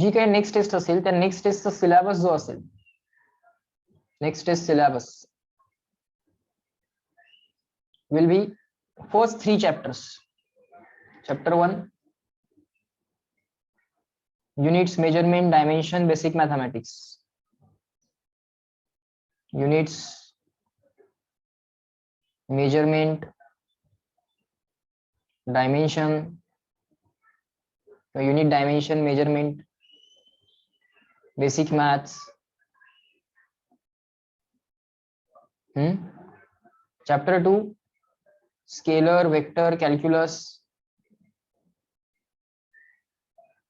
जी काही next taste असेल त्या नेक्स्ट टेस्टचा सिलेबस जो असेल, next test syllabus will be first 3 chapters. Chapter 1, units measurement, dimension, basic mathematics. Units measurement, dimension, unit dimension measurement, basic maths. Chapter 2, scalar, vector, calculus.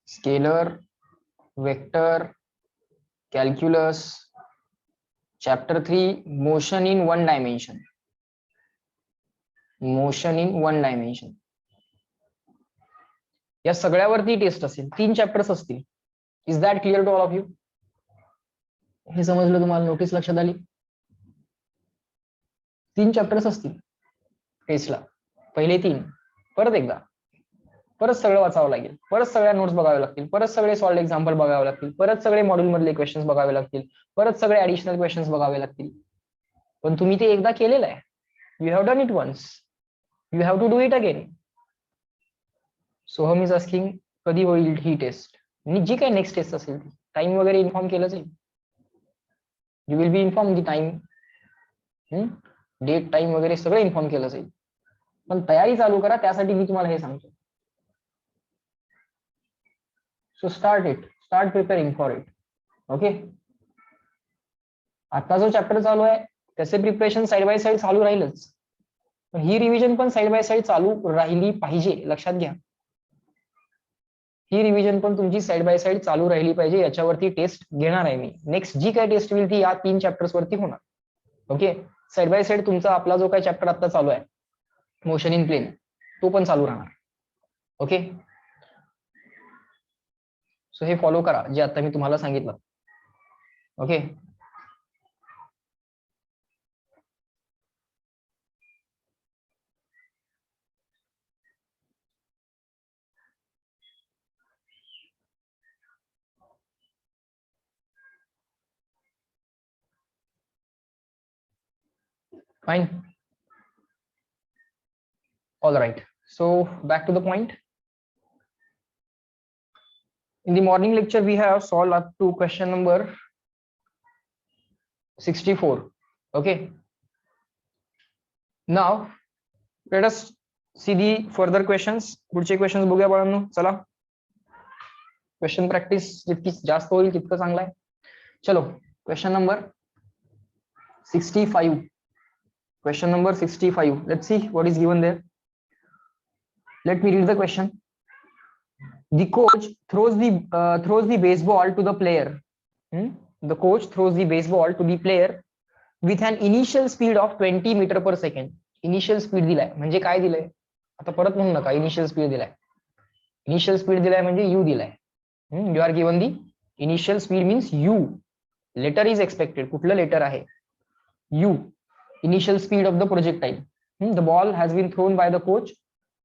Scalar, vector, calculus. Chapter 3, motion in one dimension. Motion in one dimension. या सगळ्यावरती taste असेल, 3 chapters असतील. Is that clear to all of you? हे समजलं तुम्हाला? Notice लक्षात आली? 3 chapters असतील टेस्टला, पहिले 3, परत एकदा परत सगळं वाचावं लागेल, परत सगळ्या नोट्स बघावे लागतील, परत सगळे सॉल्व्ड एक्झाम्पल बघावे लागतील, परत सगळे मॉड्यूल मधले क्वेश्चन्स बघावे लागतील, परत सगळे ऍडिशनल क्वेश्चन्स बघावे लागतील. पण तुम्ही ते एकदा केलेलं आहे. You have done it once, you have to do it again. Soham is asking कधी होईल ही टेस्ट, आणि जी काही नेक्स्ट टेस्ट असेल ती टाइम वगैरे इन्फॉर्म केलं जाईल. You will be inform the time, date time वगैरे सगळं इन्फॉर्म केलं जाईल. पण तयारी चालू करा, त्यासाठी मी तुम्हाला हे सांगतो. So start it, start preparing for it. Okay, आता जो चॅप्टर चालू आहे त्याचे प्रिपरेशन साइड बाय साइड चालू राहीलच, पण ही रिव्हिजन पण साइड बाय साइड चालू राहिली पाहिजे. लक्षात घ्या, ही रिव्हिजन पण तुमची साइड बाय साइड चालू राहिली पाहिजे. याच्यावरती टेस्ट घेणार आहे मी. नेक्स्ट जी काय टेस्ट होईल ती या 3 चॅप्टर्स वरती होणार. ओके, साइड बाय साइड तुमचा आपला जो काय चॅप्टर आता चालू आहे मोशन इन प्लेन, तो पण चालू राहणार. ओके, सो हे फॉलो करा जे आता मी तुम्हाला सांगितलं. Okay, fine, all right. So back to the point. In the morning lecture we have solved up to question number 64. Okay, now let us see the further questions. पुढचे questions बघूया बाळांनो. चला, क्वेश्चन प्रॅक्टिस जितकी जास्त होईल तितकं चांगलं आहे. चलो, question number 65. Question number 65. Let's see what is given there. Let me read the question. The coach throws the baseball to the player. The coach throws the baseball to the player with an initial speed of 20 meter per second. Initial speed दिलाय म्हणजे काय दिलंय? आता परत म्हणू नका. Initial speed दिलाय. Initial speed दिलाय म्हणजे u दिलाय. You are given the initial speed means u. Letter is expected. कुठलं लेटर आहे? u. Initial speed of the projectile. The ball has been thrown by the coach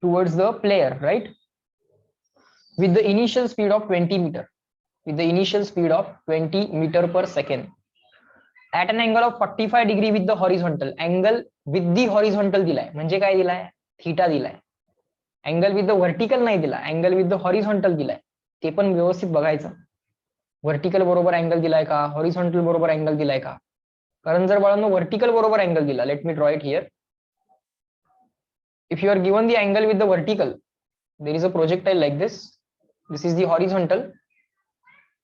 towards the player, right? With the initial speed of 20 meter. With the initial speed of 20 meter per second. At an angle of 45 degree with the horizontal. Angle with the horizontal दिलाय म्हणजे काय दिलाय? Theta दिलाय. Angle with the vertical नाही दिला. Angle with the horizontal दिलाय. ते पण व्यवस्थित बघायचं. Vertical बरोबर अँगल दिलाय का? Horizontal बरोबर अँगल दिलाय का? कारण जर बाळांनो वर्टिकल बरोबर अँगल दिला, let me draw it here. If you are given the angle with the vertical, there is a projectile like this. This is the horizontal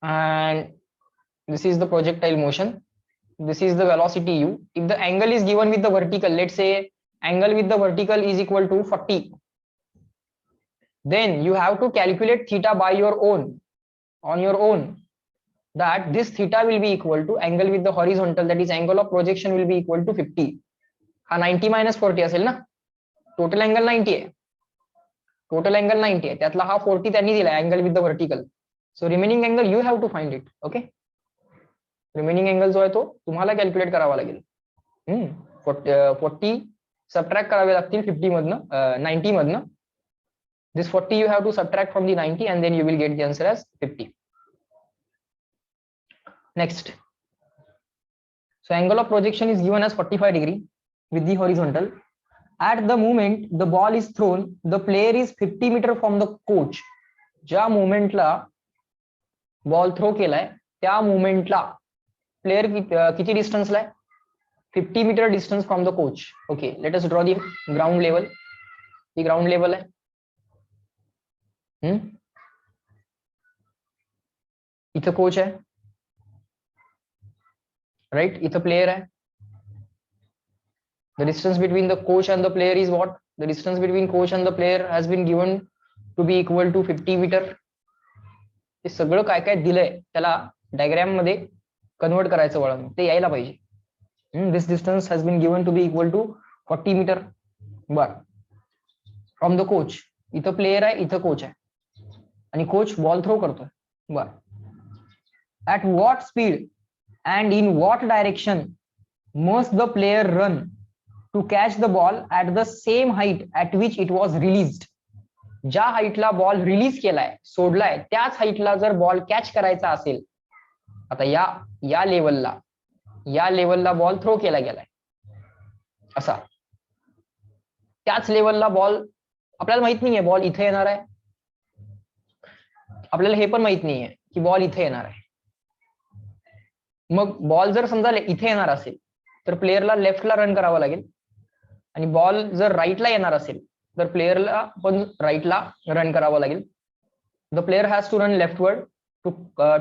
and this is the projectile motion. This is the velocity u. If the angle is given with the vertical, let's say angle with the vertical is equal to 40, then you have to calculate theta by your own, on your own, that this theta will be equal to angle with the horizontal, that is angle of projection will be equal to 50. हा 90 minus 40 असेल ना. Total angle 90 आहे. Total angle 90 आहे, त्यातला हा 40 त्यांनी दिलाय angle with the vertical. So remaining angle you have to find it. Okay, remaining angle जो आहे तो तुम्हाला कॅल्क्युलेट करावा लागेल. 40 सबट्रॅक्ट करावे लागतील 50 मधनं, 90 मधनं. This 40 you have to subtract from the 90 and then you will get the answer as 50. Next, so angle of projection is given as 45 degree with the horizontal. At the moment the ball is thrown, the player is 50 meter from the coach. ज्या मोमेंटला ball throw केलाय त्या मोमेंटला player किती डिस्टन्सला आहे? 50 metre distance from the coach. Okay, let us draw the ground level. ही ground level आहे. इथं coach आहे, राइट? इथं प्लेयर आहे. The distance between the coach and the player is what? The distance between coach and the player has been given to be equal to 50 meter. हे सगळं काय काय दिलंय त्याला डायग्राम मध्ये कन्वर्ट करायचं वळण ते यायला पाहिजे. This distance has been given to be equal to 40 meter. बर, फ्रॉम द कोच. इथं प्लेयर आहे, इथं कोच आहे आणि कोच बॉल थ्रो करतोय. बर, at what speed and in what direction must the player run to catch the ball at the same height at which it was released? ज्या हाईटला ball release केलाय, सोडलाय, त्याच हाईटला जर बॉल कॅच करायचा असेल, आता या लेवलला बॉल थ्रो केला गेलाय असा, त्याच लेवलला बॉल, आपल्याला माहित नाहीये बॉल इथे येणार आहे, आपल्याला हे पण माहित नाहीये की बॉल इथे येणार आहे. मग बॉल जर समजा इथे येणार असेल तर प्लेयरला लेफ्टला रन करावं लागेल आणि बॉल जर राईटला येणार असेल तर प्लेयरला पण राईटला रन करावं लागेल. The player has to run leftward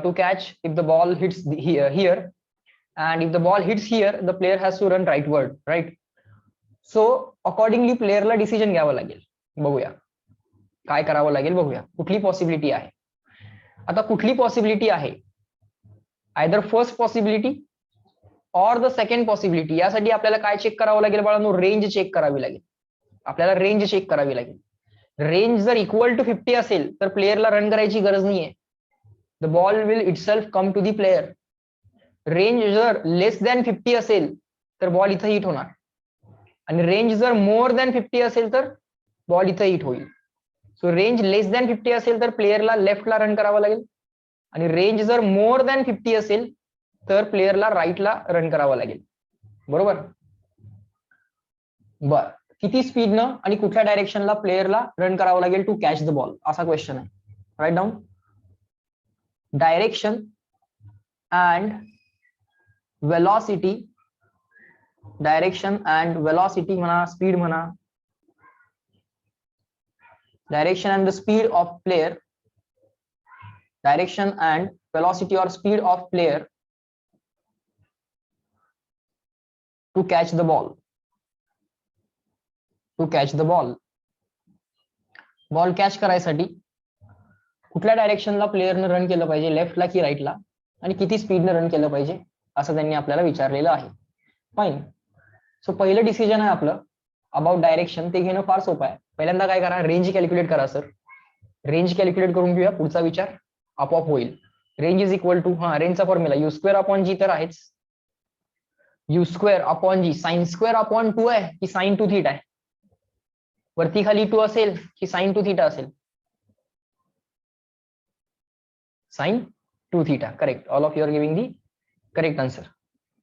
to catch if the ball hits here and if the ball hits here the player has to run rightward, right? So accordingly प्लेयरला डिसिजन घ्यावं लागेल. बघूया काय करावं लागेल, बघूया कुठली पॉसिबिलिटी आहे. आता कुठली पॉसिबिलिटी आहे? Either first possibility or the second possibility. यासाठी आपल्याला काय चेक करावं लागेल बाळांनो? रेंज चेक करावी लागेल. आपल्याला रेंज चेक करावी लागेल. रेंज जर इक्वल टू 50 असेल तर प्लेयरला रन करायची गरज नाहीये. The ball will itself come to the player. Range जर लेस दॅन 50 असेल तर बॉल इथं हिट होणार आणि रेंज जर मोर दॅन 50 असेल तर बॉल इथं हिट होईल. सो रेंज लेस दॅन 50 असेल तर प्लेयरला लेफ्टला रन करावं लागेल आणि रेंज जर मोर दॅन 50 असेल तर प्लेयरला राईटला रन करावं लागेल. बरोबर? बर, किती स्पीडनं आणि कुठल्या डायरेक्शनला प्लेयरला रन करावं लागेल टू कॅच द बॉल, असा क्वेश्चन आहे. Right down. Direction and velocity, direction and velocity म्हणा, स्पीड म्हणा, direction and the speed of player, direction and velocity or speed of player to catch the ball. To catch the ball. Ball catch करायसाठी कुठल्या डायरेक्शनला प्लेयरने run केलं पाहिजे, लेफ्टला की राईटला, आणि किती स्पीडने रन केलं पाहिजे असं त्यांनी आपल्याला विचारलेलं आहे. फाईन. सो पहिलं डिसिजन आहे आपलं अबाउट डायरेक्शन, ते घेणं फार सोपं आहे. पहिल्यांदा काय करा, रेंज कॅल्क्युलेट करा. सर रेंज कॅल्क्युलेट करून घेऊया, पुढचा विचार आपोआप होईल. रेंज इज इक्वल टू, रेंजचा formula u square upon g तर आहेच. U square upon g, sine square upon 2 आहे की साइन 2 थीटा आहे? वरती खाली 2 असेल की साइन 2 थीटा असेल? Sine 2 theta. Correct. All of you are giving the correct answer.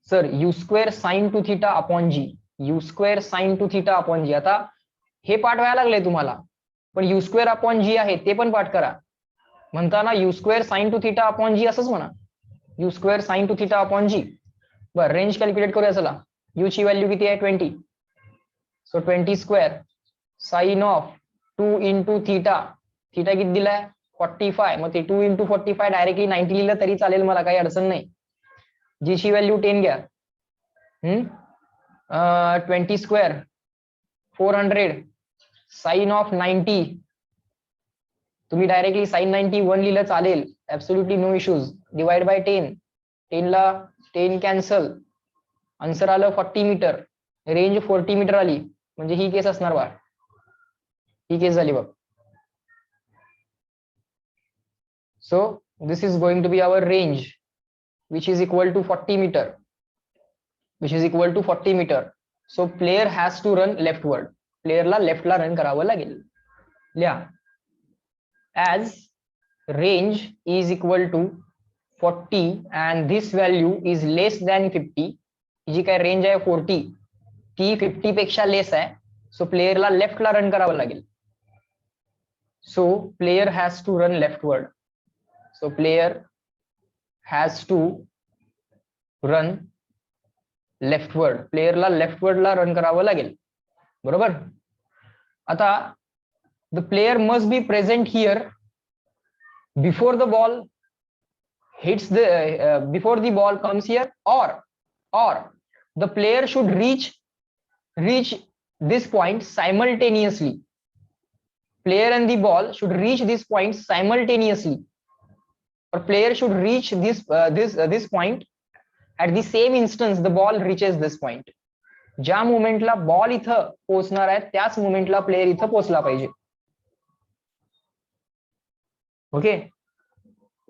Sir u square sine 2 theta upon g, u square sine 2 theta upon g. आता हे पाठ व्हायला लागलंय तुम्हाला, पण यू स्क्वेअर अपॉन जी आहे ते पण पाठ करा. म्हणताना u square sine 2 theta upon g असंच म्हणा, u square sine 2 theta upon g. बरं, रेंज कॅल्क्युलेट करूया. चला, यू ची व्हॅल्यू किती आहे? 20. So 20 square sine of 2 into theta. Theta किती दिलाय? 45. मग ते 2 इंटू 45 डायरेक्टली 90 लिहिलं तरी चालेल, मला काही अडचण नाही. जी ची व्हॅल्यू 10 घ्या. 20 स्क्वेअर 400 साइन ऑफ 90. तुम्ही डायरेक्टली साइन 91 लिहिलं चालेल, absolutely no issues. Divide by 10, 10 ला 10 कॅन्सल, आन्सर आलं 40 मीटर. रेंज 40 मीटर आली, म्हणजे ही केस असणार बा, ही केस झाली बघ. So this is going to be our range which is equal to 40 metre, which is equal to 40 metre. So player has to run leftward. प्लेयरला लेफ्टला रन करावं लागेल. लिहा, as range is equal to 40 and this value is less than 50, जी काय range आहे 40 ती 50 पेक्षा लेस आहे, सो प्लेयरला लेफ्टला रन करावं लागेल. So player has to run leftward. So player has to run leftward. प्लेयरला लेफ्टवर्डला रन करावं लागेल. बरोबर. आता the player must be present here before the ball hits the before the ball comes here, or the player should reach this point simultaneously. Player and the ball should reach this point simultaneously, or player should reach this point at the same instance the ball reaches this point. ज्या मोमेंटला ball इथं पोहोचणार आहे त्याच मोमेंटला player इथं पोहोचला पाहिजे. Okay.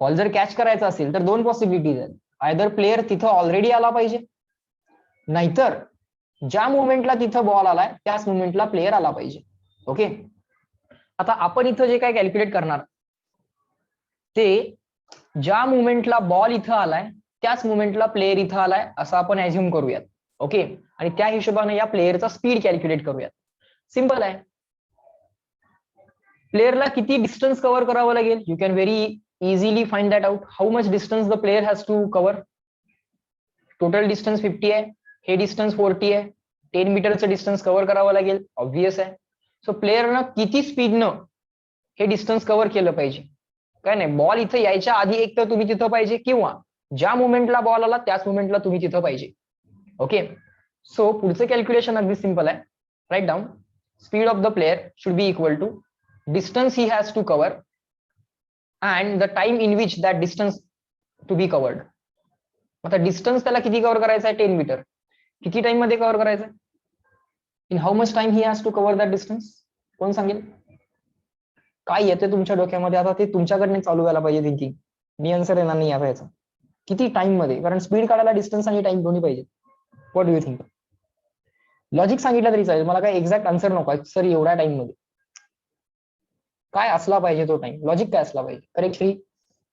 Ball जर catch करायचा असेल तर दोन पॉसिबिलिटीज आहेत. आयदर प्लेयर तिथं ऑलरेडी आला पाहिजे, नाहीतर ज्या मोमेंटला तिथं बॉल आलाय त्याच मोमेंटला प्लेयर आला पाहिजे. ओके. आता आपण इथं जे काय कॅल्क्युलेट करणार ते ज्या मोमेंटला बॉल इथं आलाय त्याच मोमेंटला प्लेयर इथं आलाय असं आपण ऍझ्युम करूयात. ओके. आणि त्या हिशोबाने या प्लेयरचा स्पीड कॅल्क्युलेट करूयात. सिंपल आहे. प्लेयरला किती डिस्टन्स कव्हर करावं लागेल? You can very easily find that out. How much distance the player has to cover? Total distance 50 आहे, हे distance 40 आहे, 10 मीटरचं डिस्टन्स कव्हर करावं लागेल. ऑब्व्हियस आहे. सो प्लेयरनं किती स्पीडनं हे डिस्टन्स कव्हर केलं पाहिजे? काय नाही, बॉल इथं यायच्या आधी एक तर तुम्ही तिथं पाहिजे, किंवा ज्या मोमेंटला बॉल आला त्याच मोमेंटला तुम्ही तिथं पाहिजे. ओके. सो पुढचं कॅल्क्युलेशन अगदी सिंपल आहे. Right down. Speed of the player should be equal to distance he has to cover and the time in which that distance to be covered. आता डिस्टन्स त्याला किती कव्हर करायचं आहे? 10 metre. किती time मध्ये cover करायचं आहे? In how much time he has to cover that distance? कोण सांगेल? काय येते तुमच्या डोक्यामध्ये? आता ते तुमच्याकडनं चालू व्हायला पाहिजे थिंकिंग. मी आन्सर येणार नाही याचा. किती टाइम मध्ये? कारण स्पीड काढायला डिस्टन्स आणि टाइम दोन्ही पाहिजे. What do you think? Logic सांगितलं तरी चालेल, मला काय एक्झॅक्ट आन्सर नको. सर एवढ्या टाइम मध्ये काय असला पाहिजे तो टाइम? लॉजिक काय असला पाहिजे? करेक्ट श्री.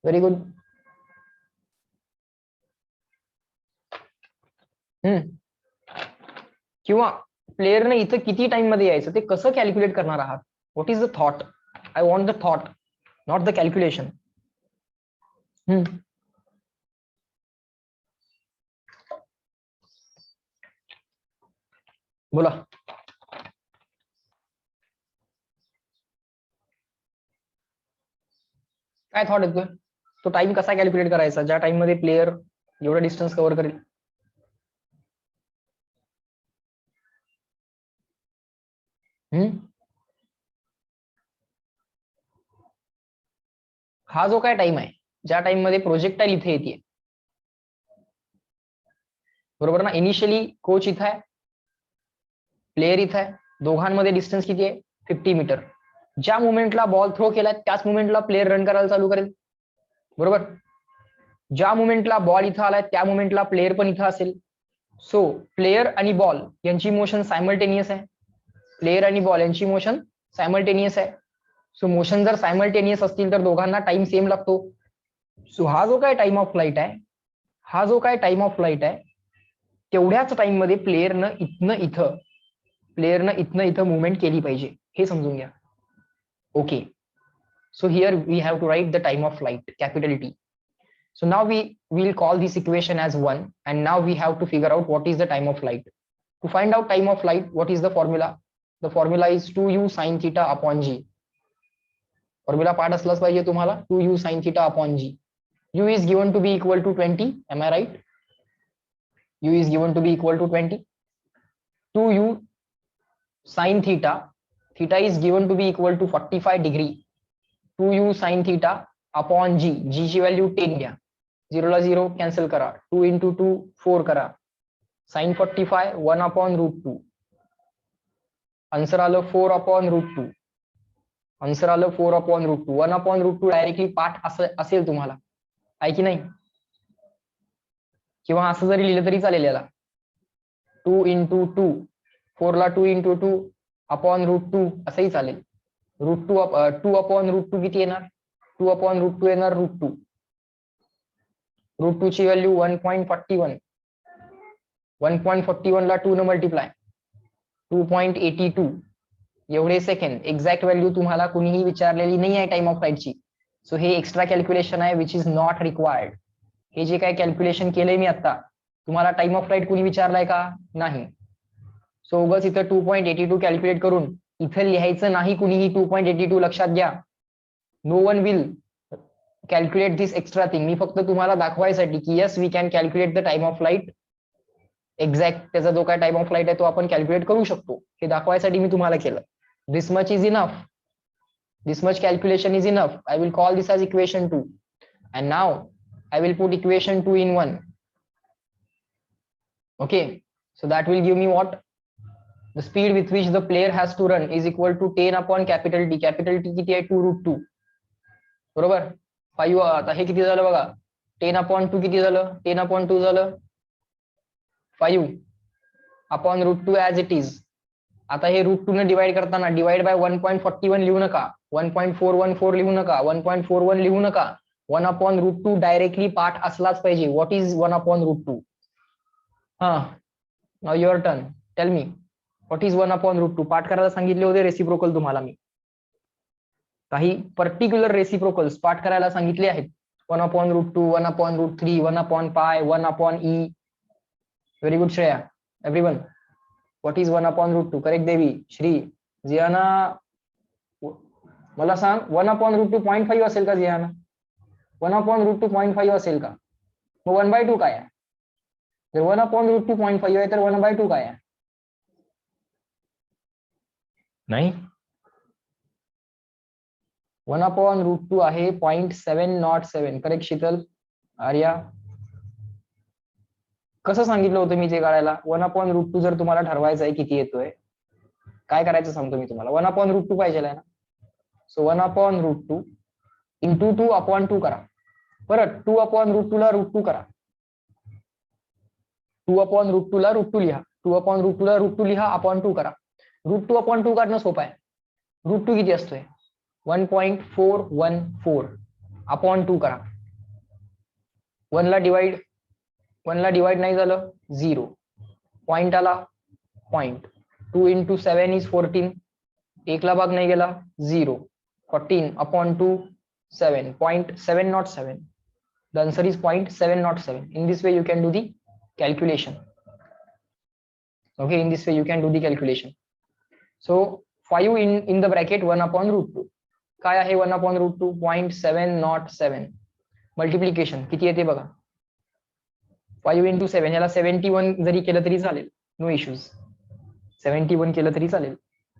Very good. किंवा प्लेयरने इथं किती टाइम मध्ये यायचं ते कसं कॅल्क्युलेट करणार आहात? What is the thought? I want the thought, not the calculation. बोला. काय थॉट येतोय? तो टाइम कसा कॅल्क्युलेट करायचा ज्या टाइम मध्ये प्लेयर एवढा डिस्टन्स कव्हर करेल? हा जो काय टाइम आहे ज्या टाइम मध्ये प्रोजेक्टाईल इथे येते, बरोबर ना? इनिशियली कोच इथं आहे, प्लेयर इथं आहे, दोघांमध्ये डिस्टन्स किती आहे? 50 मीटर. ज्या मोमेंटला बॉल थ्रो केलाय त्याच मोमेंटला प्लेयर रन करायला चालू करेल. बरोबर. ज्या मोमेंटला बॉल इथं आलाय त्या मोमेंटला प्लेयर पण इथं असेल. सो प्लेयर आणि बॉल यांची मोशन सायमल्टेनियस आहे. प्लेयर आणि बॉल यांची मोशन सायमल्टेनियस आहे. सो मोशन जर सायमल्टेनियस असतील तर दोघांना टाइम सेम लागतो. सो हा जो काय टाइम ऑफ फ्लाईट आहे, तेवढ्याच टाइम मध्ये प्लेयरनं इथनं इथं मुवमेंट केली पाहिजे, हे समजून घ्या. Okay. So here we have to write the time of flight, capital T. So now we will call this equation as 1, and now we have to figure out what is the time of flight. To find out time of flight, what is the formula? The formula is 2u sin theta upon g. Formula पाठ असलाच पाहिजे तुम्हाला. 2u sin theta upon g. U is given to be equal to 20. Am I right? U is given to be equal to 20. 2u sin theta. Theta is given to be equal to 45 degree. 2u sin theta upon g. G ची value 10 घ्या. 0 ला 0 cancel करा. 2 into 2 4 करा. sin 45 1 upon root 2. Answer आलं 4 upon root 2. Answer आलं 4 upon root 2. 1 upon root 2 directly पाठ असेल तुम्हाला, आहे की नाही? किंवा असं जरी लिहिलं तरी चालेल याला. 2 into 2 4 ला 2 into 2 upon root 2 असंही चालेल. रूट 2 अपॉन रूट 2 किती येणार? 2 अपॉन रूट 2 येणार रूट 2. √2 ची व्हॅल्यू 1.41. 1.41 ला 2 न मल्टिप्लाय 2.82 एवढे सेकंड. एक्झॅक्ट व्हॅल्यू तुम्हाला कुणीही विचारलेली नाही आहे टाइम ऑफ फ्लाईटची. सो हे एक्स्ट्रा कॅल्क्युलेशन आहे विच इज नॉट रिक्वायर्ड. हे जे काय कॅल्क्युलेशन केलंय मी आता, तुम्हाला टाइम ऑफ फ्लाईट कुणी विचारलाय का? नाही. सो उगाच इथं 2.82 कॅल्क्युलेट करून इथं लिहायचं नाही कुणीही 2.82. लक्षात घ्या. No one will calculate this extra thing. मी फक्त तुम्हाला दाखवायसाठी की yes we can calculate the time of flight. Exact त्याचा जो काय टाइम ऑफ फ्लाईट आहे तो आपण कॅल्क्युलेट करू शकतो, हे दाखवायसाठी मी तुम्हाला केलं. This much is enough. This much calculation is enough. I will call this as equation 2. And now I will put equation 2 in 1. Okay. So that will give me what? The speed with which the player has to run is equal to 10 upon capital T. Capital T किती आहे? 2√2. बरोबर. 5 आता हे किती झालं बघा? 10 upon 2 किती झालं? 10 upon 2 झालं 5 upon √2 as it is. आता हे √2 ने डिवाइड करताना डिवाइड बाय 1.41 लिहू नका, 1.414 लिहू नका, 1.41 लिहू नका. 1 अपॉन √2 डायरेक्टली पार्ट असलाच पाहिजे. What is 1 upon √2? हा, now your turn. Tell me what is 1 upon √2. Part करायला सांगितले होते रेसिप्रोकल तुम्हाला मी. काही पर्टिक्युलर रेसिप्रोकल्स पार्ट करायला सांगितले आहेत. 1 upon √2, 1 upon √3, 1 upon pi, 1 upon E. Very good Shreya. Everyone, what is 1 upon √2? Correct देवी, श्री, जियाना. मला सांग 1 अपॉन √2 0.5 असेल का जियाना? 1 अपॉन √2 0.5 असेल का? मग 1/2 काय आहे? जर 1 अपॉन √2 0.5 आहे तर 1/2 काय आहे? नाही. 1 अपॉन √2 आहे 0.707. करेक्ट शीतल, आर्या. कसं सांगितलं होतं मी ते काढायला? 1 अपॉन √2 जर तुम्हाला ठरवायचं आहे किती येतोय, काय करायचं सांगतो मी तुम्हाला. 1 अपॉन √2 पाहिजे ना. सो 1 अपॉन √2 इंटू 2 अपॉन 2 करा. परत 2 अपॉन √2 ला √2 करा. 2 अपॉन √2 ला √2 लिहा. 2 अपॉन √2 ला √2 लिहा, अपॉन 2 करा. √2 अपॉन 2 काढणं सोपं आहे. √2 किती असतोय? 1.414 अपॉन 2 करा. 1 ला डिवाइड नाही झालं 0. पॉइंट आला पॉइंट. 2 into 7 is 14. 1 ला भाग नाही गेला 0. 14 upon 2 7. 0.707. The answer is 0.707. In this way you can do the calculation. Okay, in this way you can do the calculation. So 5 in the bracket 1 upon √2. काय आहे 1 upon √2? 0.707. Multiplication किती येते बघा. 5 into 7, याला 71 जरी केलं तरी चालेल, नो इश्यूज. 71 केलं तरी चालेल.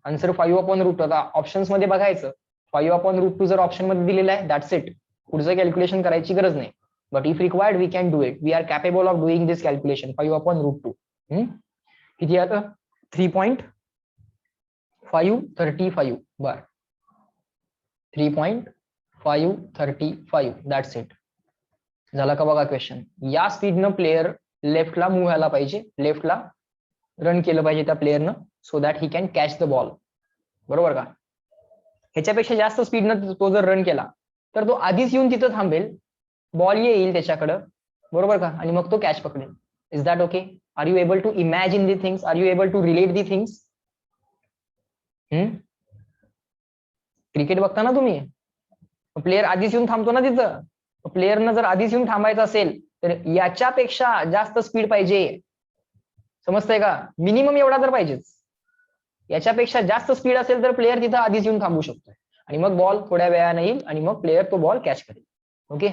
Answer 5 upon √2. आता ऑप्शन्स मध्ये बघायचं. 5 अपॉन √2 जर ऑप्शन मध्ये दिलेला आहे, दॅट्स इट. पुढचं कॅल्क्युलेशन करायची गरज नाही. But if required we can do it. We are capable of doing this calculation. 5 upon √2 किती आता? 3.535 बर. 3.535. That's it. झाला का बघा क्वेश्चन. या स्पीडनं प्लेयर लेफ्टला मूव्ह व्हायला पाहिजे, लेफ्टला रन केलं पाहिजे त्या प्लेयरनं, so that he can catch the ball. बरोबर का? ह्याच्यापेक्षा जास्त स्पीडनं तो जर रन केला तर तो आधीच येऊन तिथं थांबेल, बॉल येईल त्याच्याकडं, बरोबर का, आणि मग तो कॅच पकडेल. Is that okay? Are you able to imagine the things? Are you able to relate the things? Cricket बघता ना तुम्ही, प्लेयर आधीच येऊन थांबतो ना तिथं. प्लेयरनं जर आधीच येऊन थांबायचं असेल तर याच्यापेक्षा जास्त स्पीड पाहिजे. समजतंय का? मिनिमम एवढा तर पाहिजेच. याच्यापेक्षा जास्त स्पीड असेल तर प्लेयर तिथं आधीच येऊन थांबू शकतोय आणि मग बॉल थोड्या वेळाने येईल आणि मग प्लेयर तो बॉल कॅच करेल. ओके,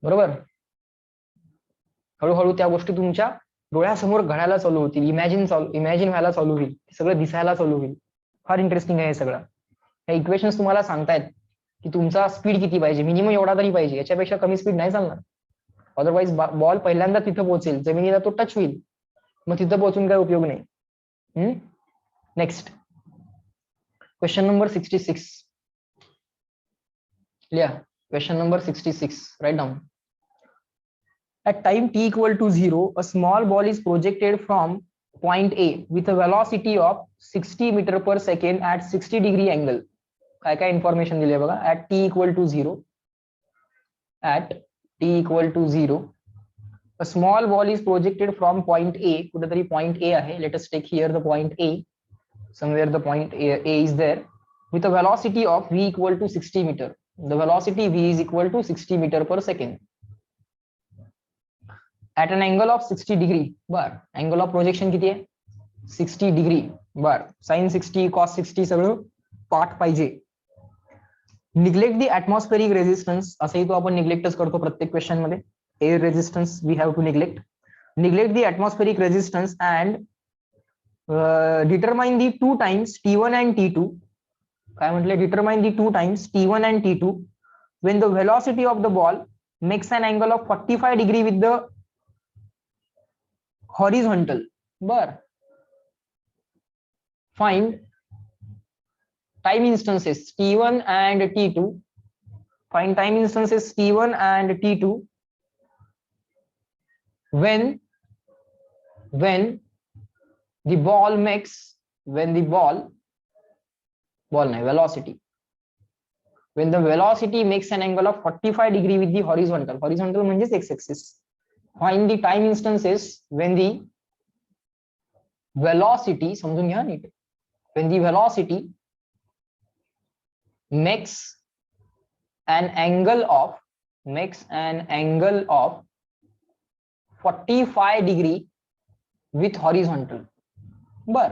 बरोबर. हळूहळू त्या गोष्टी तुमच्या डोळ्यासमोर घडायला चालू होतील, इमॅजिन व्हायला चालू होईल, सगळं दिसायला चालू होईल. फार इंटरेस्टिंग आहे हे सगळं. हे इक्वेशन्स तुम्हाला सांगतायत की तुमचा स्पीड किती पाहिजे, मिनिमम एवढा तरी पाहिजे, याच्यापेक्षा कमी स्पीड नाही चालणार. अदरवाईज बॉल पहिल्यांदा तिथं पोहोचेल, जमिनीला तो टच होईल, मग तिथं पोहोचून काय उपयोग नाही. नेक्स्ट क्वेश्चन नंबर 66 लिहा. Question number 66, write down. At time t equal to 0, a small ball is projected from point A with a velocity of 60 meter per second at 60 degree angle. काय काय इन्फॉर्मेशन दिली बघा. At t equal to 0, at t equal to 0, a small ball is projected from point A, कुठेतरी point A आहे, let us take here the point A, somewhere the point A is there, with a velocity of v equal to 60 meter. The velocity v is equal to 60 meter per second at an angle of 60 degree. बर, angle of projection किती आहे? 60 degree. बर, sin 60 cos 60 सगळं पाठ पाहिजे. Neglect the atmospheric resistance, असंही तो आपण निग्लेक्टच करतो प्रत्येक क्वेश्चन मध्ये. Air resistance we have to neglect the atmospheric resistance and determine the two times T1 and T2. काय म्हटले? determine the two times T1 and T2 when the velocity of the ball makes an angle of 45 degree with the horizontal. बर, find time instances T1 and T2. Find time instances T1 and T2 when the ball makes, when the velocity, when the velocity makes an angle of 45 degree with the horizontal. Horizontal म्हणजे x axis. Find the time instances when the velocity, समजून घ्या नीट, when the velocity makes an angle of 45 degree with horizontal. बर,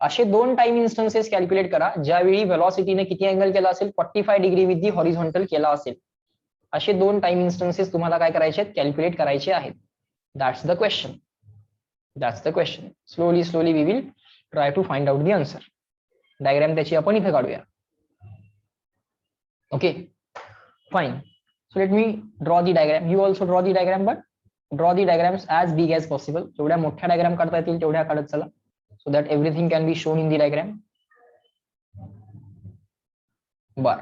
असे दोन time instances calculate करा ज्यावेळी व्हेलॉसिटीने किती angle केला असेल? 45 डिग्री विथ दी हॉरिझॉन्टल केला असेल. असे दोन टाइम इन्स्टन्सेस तुम्हाला काय करायचे आहेत? कॅल्क्युलेट करायचे आहेत. That's the question. Slowly we will try to find out the answer. Diagram त्याची आपण इथे काढूया. Okay, fine. So let me draw the diagram. You also draw the diagram, but draw the diagrams as big as possible. जेवढ्या मोठ्या diagram काढता येतील तेवढ्या काढत चला, so that everything can be shown in the diagram. बर,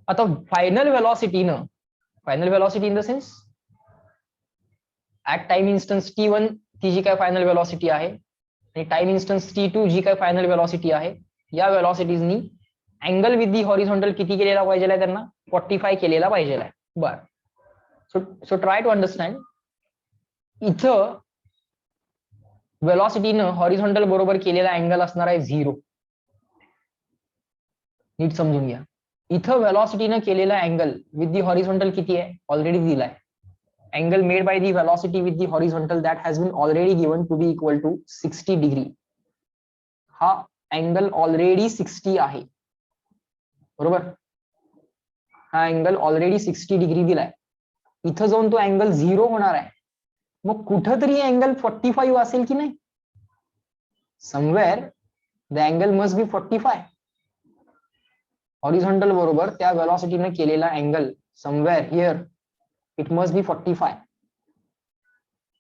आता final velocity in the sense at time instance T1 ती जी काय फायनल वेलॉसिटी आहे आणि टाइम इन्स्टन्स T2 जी काय फायनल वेलॉसिटी आहे, या वेलॉसिटीजनी अँगल विथ दी हॉरिझॉन्टल किती केलेला पाहिजे आहे? त्यांना 45 केलेला पाहिजे आहे. बर, सो ट्राय टू अंडरस्टँड. इथं वेलॉसिटीनं हॉरिझॉन्टल बरोबर केलेला अँगल असणार आहे 0. नीट समजून घ्या. इथं वेलॉसिटीनं केलेला अँगल विथ दी हॉरिझॉन्टल किती आहे? ऑलरेडी दिलाय. Angle made by the velocity with the horizontal that has been already given to be equal to 60 degree. हा अँगल ऑलरेडी 60 आहे, बरोबर. हा अँगल ऑलरेडी 60 डिग्री दिलाय. इथं जाऊन तो अँगल 0 होणार आहे. मग कुठंतरी अँगल 45 असेल की नाही? Somewhere the angle must be 45. Horizontal बरोबर त्या वेलॉसिटीने केलेला angle somewhere here it must be 45.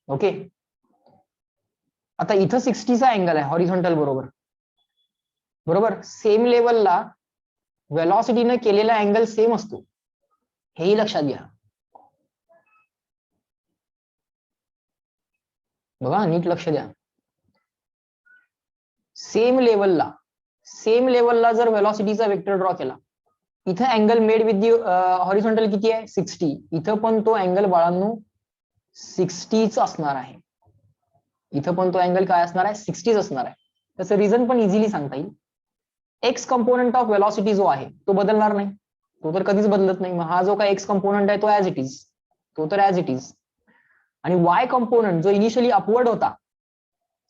Okay, आता इथं 60 चा अँगल आहे हॉरिझॉन्टल बरोबर. सेम लेवलला वेलॉसिटीने केलेला अँगल सेम असतो, हेही लक्षात घ्या. बघा, नीट लक्ष द्या. सेम लेवलला जर वेलॉसिटीचा वेक्टर ड्रॉ केला, इथं angle made with the horizontal किती आहे? 60. इथं पण तो अँगल बाळांनो 60च असणार आहे. इथं पण तो अँगल काय असणार आहे? 60च असणार आहे. त्याचं रिझन पण इझिली सांगता येईल. एक्स कंपोनंट ऑफ वेलॉसिटी जो आहे तो बदलणार नाही, तो तर कधीच बदलत नाही. मग हा जो काय एक्स कंपोनंट आहे तो ऍज इट इज, तो तर ऍज इट इज. आणि वाय कंपोनंट जो इनिशियली अपवर्ड होता,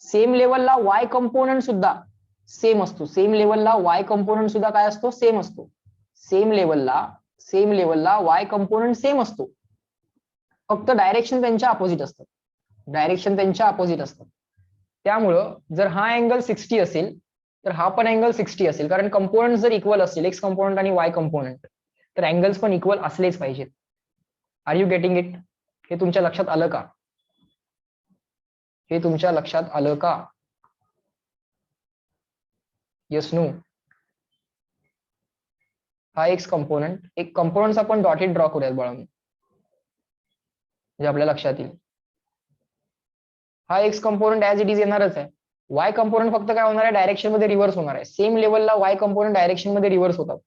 सेम लेवलला वाय कंपोनंट सुद्धा सेम असतो. सेम लेवलला वाय कंपोनंट सुद्धा काय असतो? सेम असतो. सेम लेवलला वाय कंपोनंट सेम असतो, फक्त डायरेक्शन त्यांच्या अपोजिट असतात. त्यामुळं जर हा अँगल 60 असेल तर हा पण अँगल 60 असेल, कारण कंपोनंट जर इक्वल असतील, एक्स कंपोनंट आणि वाय कंपोनंट, तर अँगल्स पण इक्वल असलेच पाहिजेत. Are you getting it? हे तुमच्या लक्षात आलं का? Yes no? हा एक्स कंपोनंट, एक कंपोनंट आपण डॉटेड ड्रॉ करूयात बाळांनो, म्हणजे आपल्या लक्षात येईल. हा x component as it is येणारच आहे. वाय कंपोनंट फक्त काय होणार आहे? डायरेक्शन मध्ये रिव्हर्स होणार आहे. सेम लेवलला वाय कंपोनंट डायरेक्शन मध्ये रिव्हर्स होतात.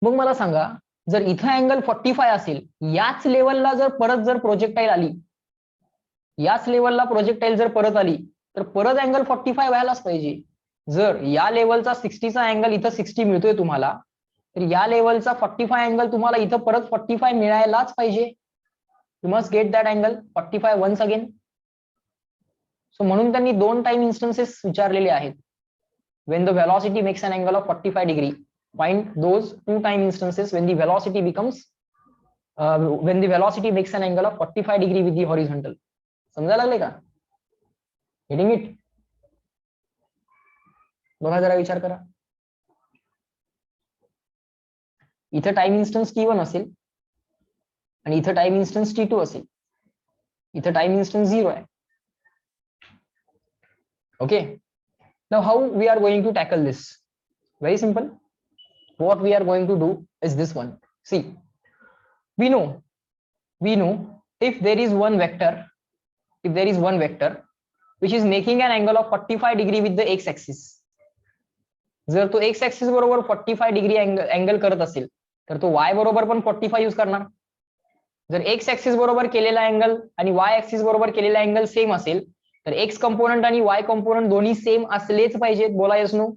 मग मला सांगा, जर इथं अँगल 45 असेल, याच लेवलला जर परत जर प्रोजेक्टाईल आली, याच लेवलला प्रोजेक्टाईल जर परत आली, तर परत अँगल 45 व्हायलाच पाहिजे. जर या लेवलचा 60चा अँगल इथं 60 मिळतोय तुम्हाला, तर या लेवलचा 45 अँगल तुम्हाला इथं परत 45 मिळायलाच पाहिजे. You must get that angle 45 once again. So म्हणून त्यांनी 2 टाइम इन्स्टन्सेस विचारलेले आहेत. when the velocity makes an angle of 45 degree, find those 2 time instances when the velocity becomes when the velocity makes an angle of 45 degree with the horizontal. समजायला लागले का? getting it? बघा जरा विचार करा. इथं टाइम इन्स्टन्स T1 असेल आणि इथं टाइम इन्स्टन्स T2 असेल. इथं टाइम इन्स्टन्स 0 आहे. Okay. Now how we are going to tackle this? Very simple. What we are going to do is this one. See, we know if there is one vector which is making an angle of 45 degree with the x-axis. जर तो x axis बरोबर 45 degree angle करत असेल, तर तो y बरोबर पण 45 use करणार. जर x axis बरोबर केलेला अँगल आणि y axis बरोबर केलेला अँगल सेम असेल, तर एक्स कंपोनंट आणि वाय कंपोनंट दोन्ही सेम असलेच पाहिजेत. बोला येस नो.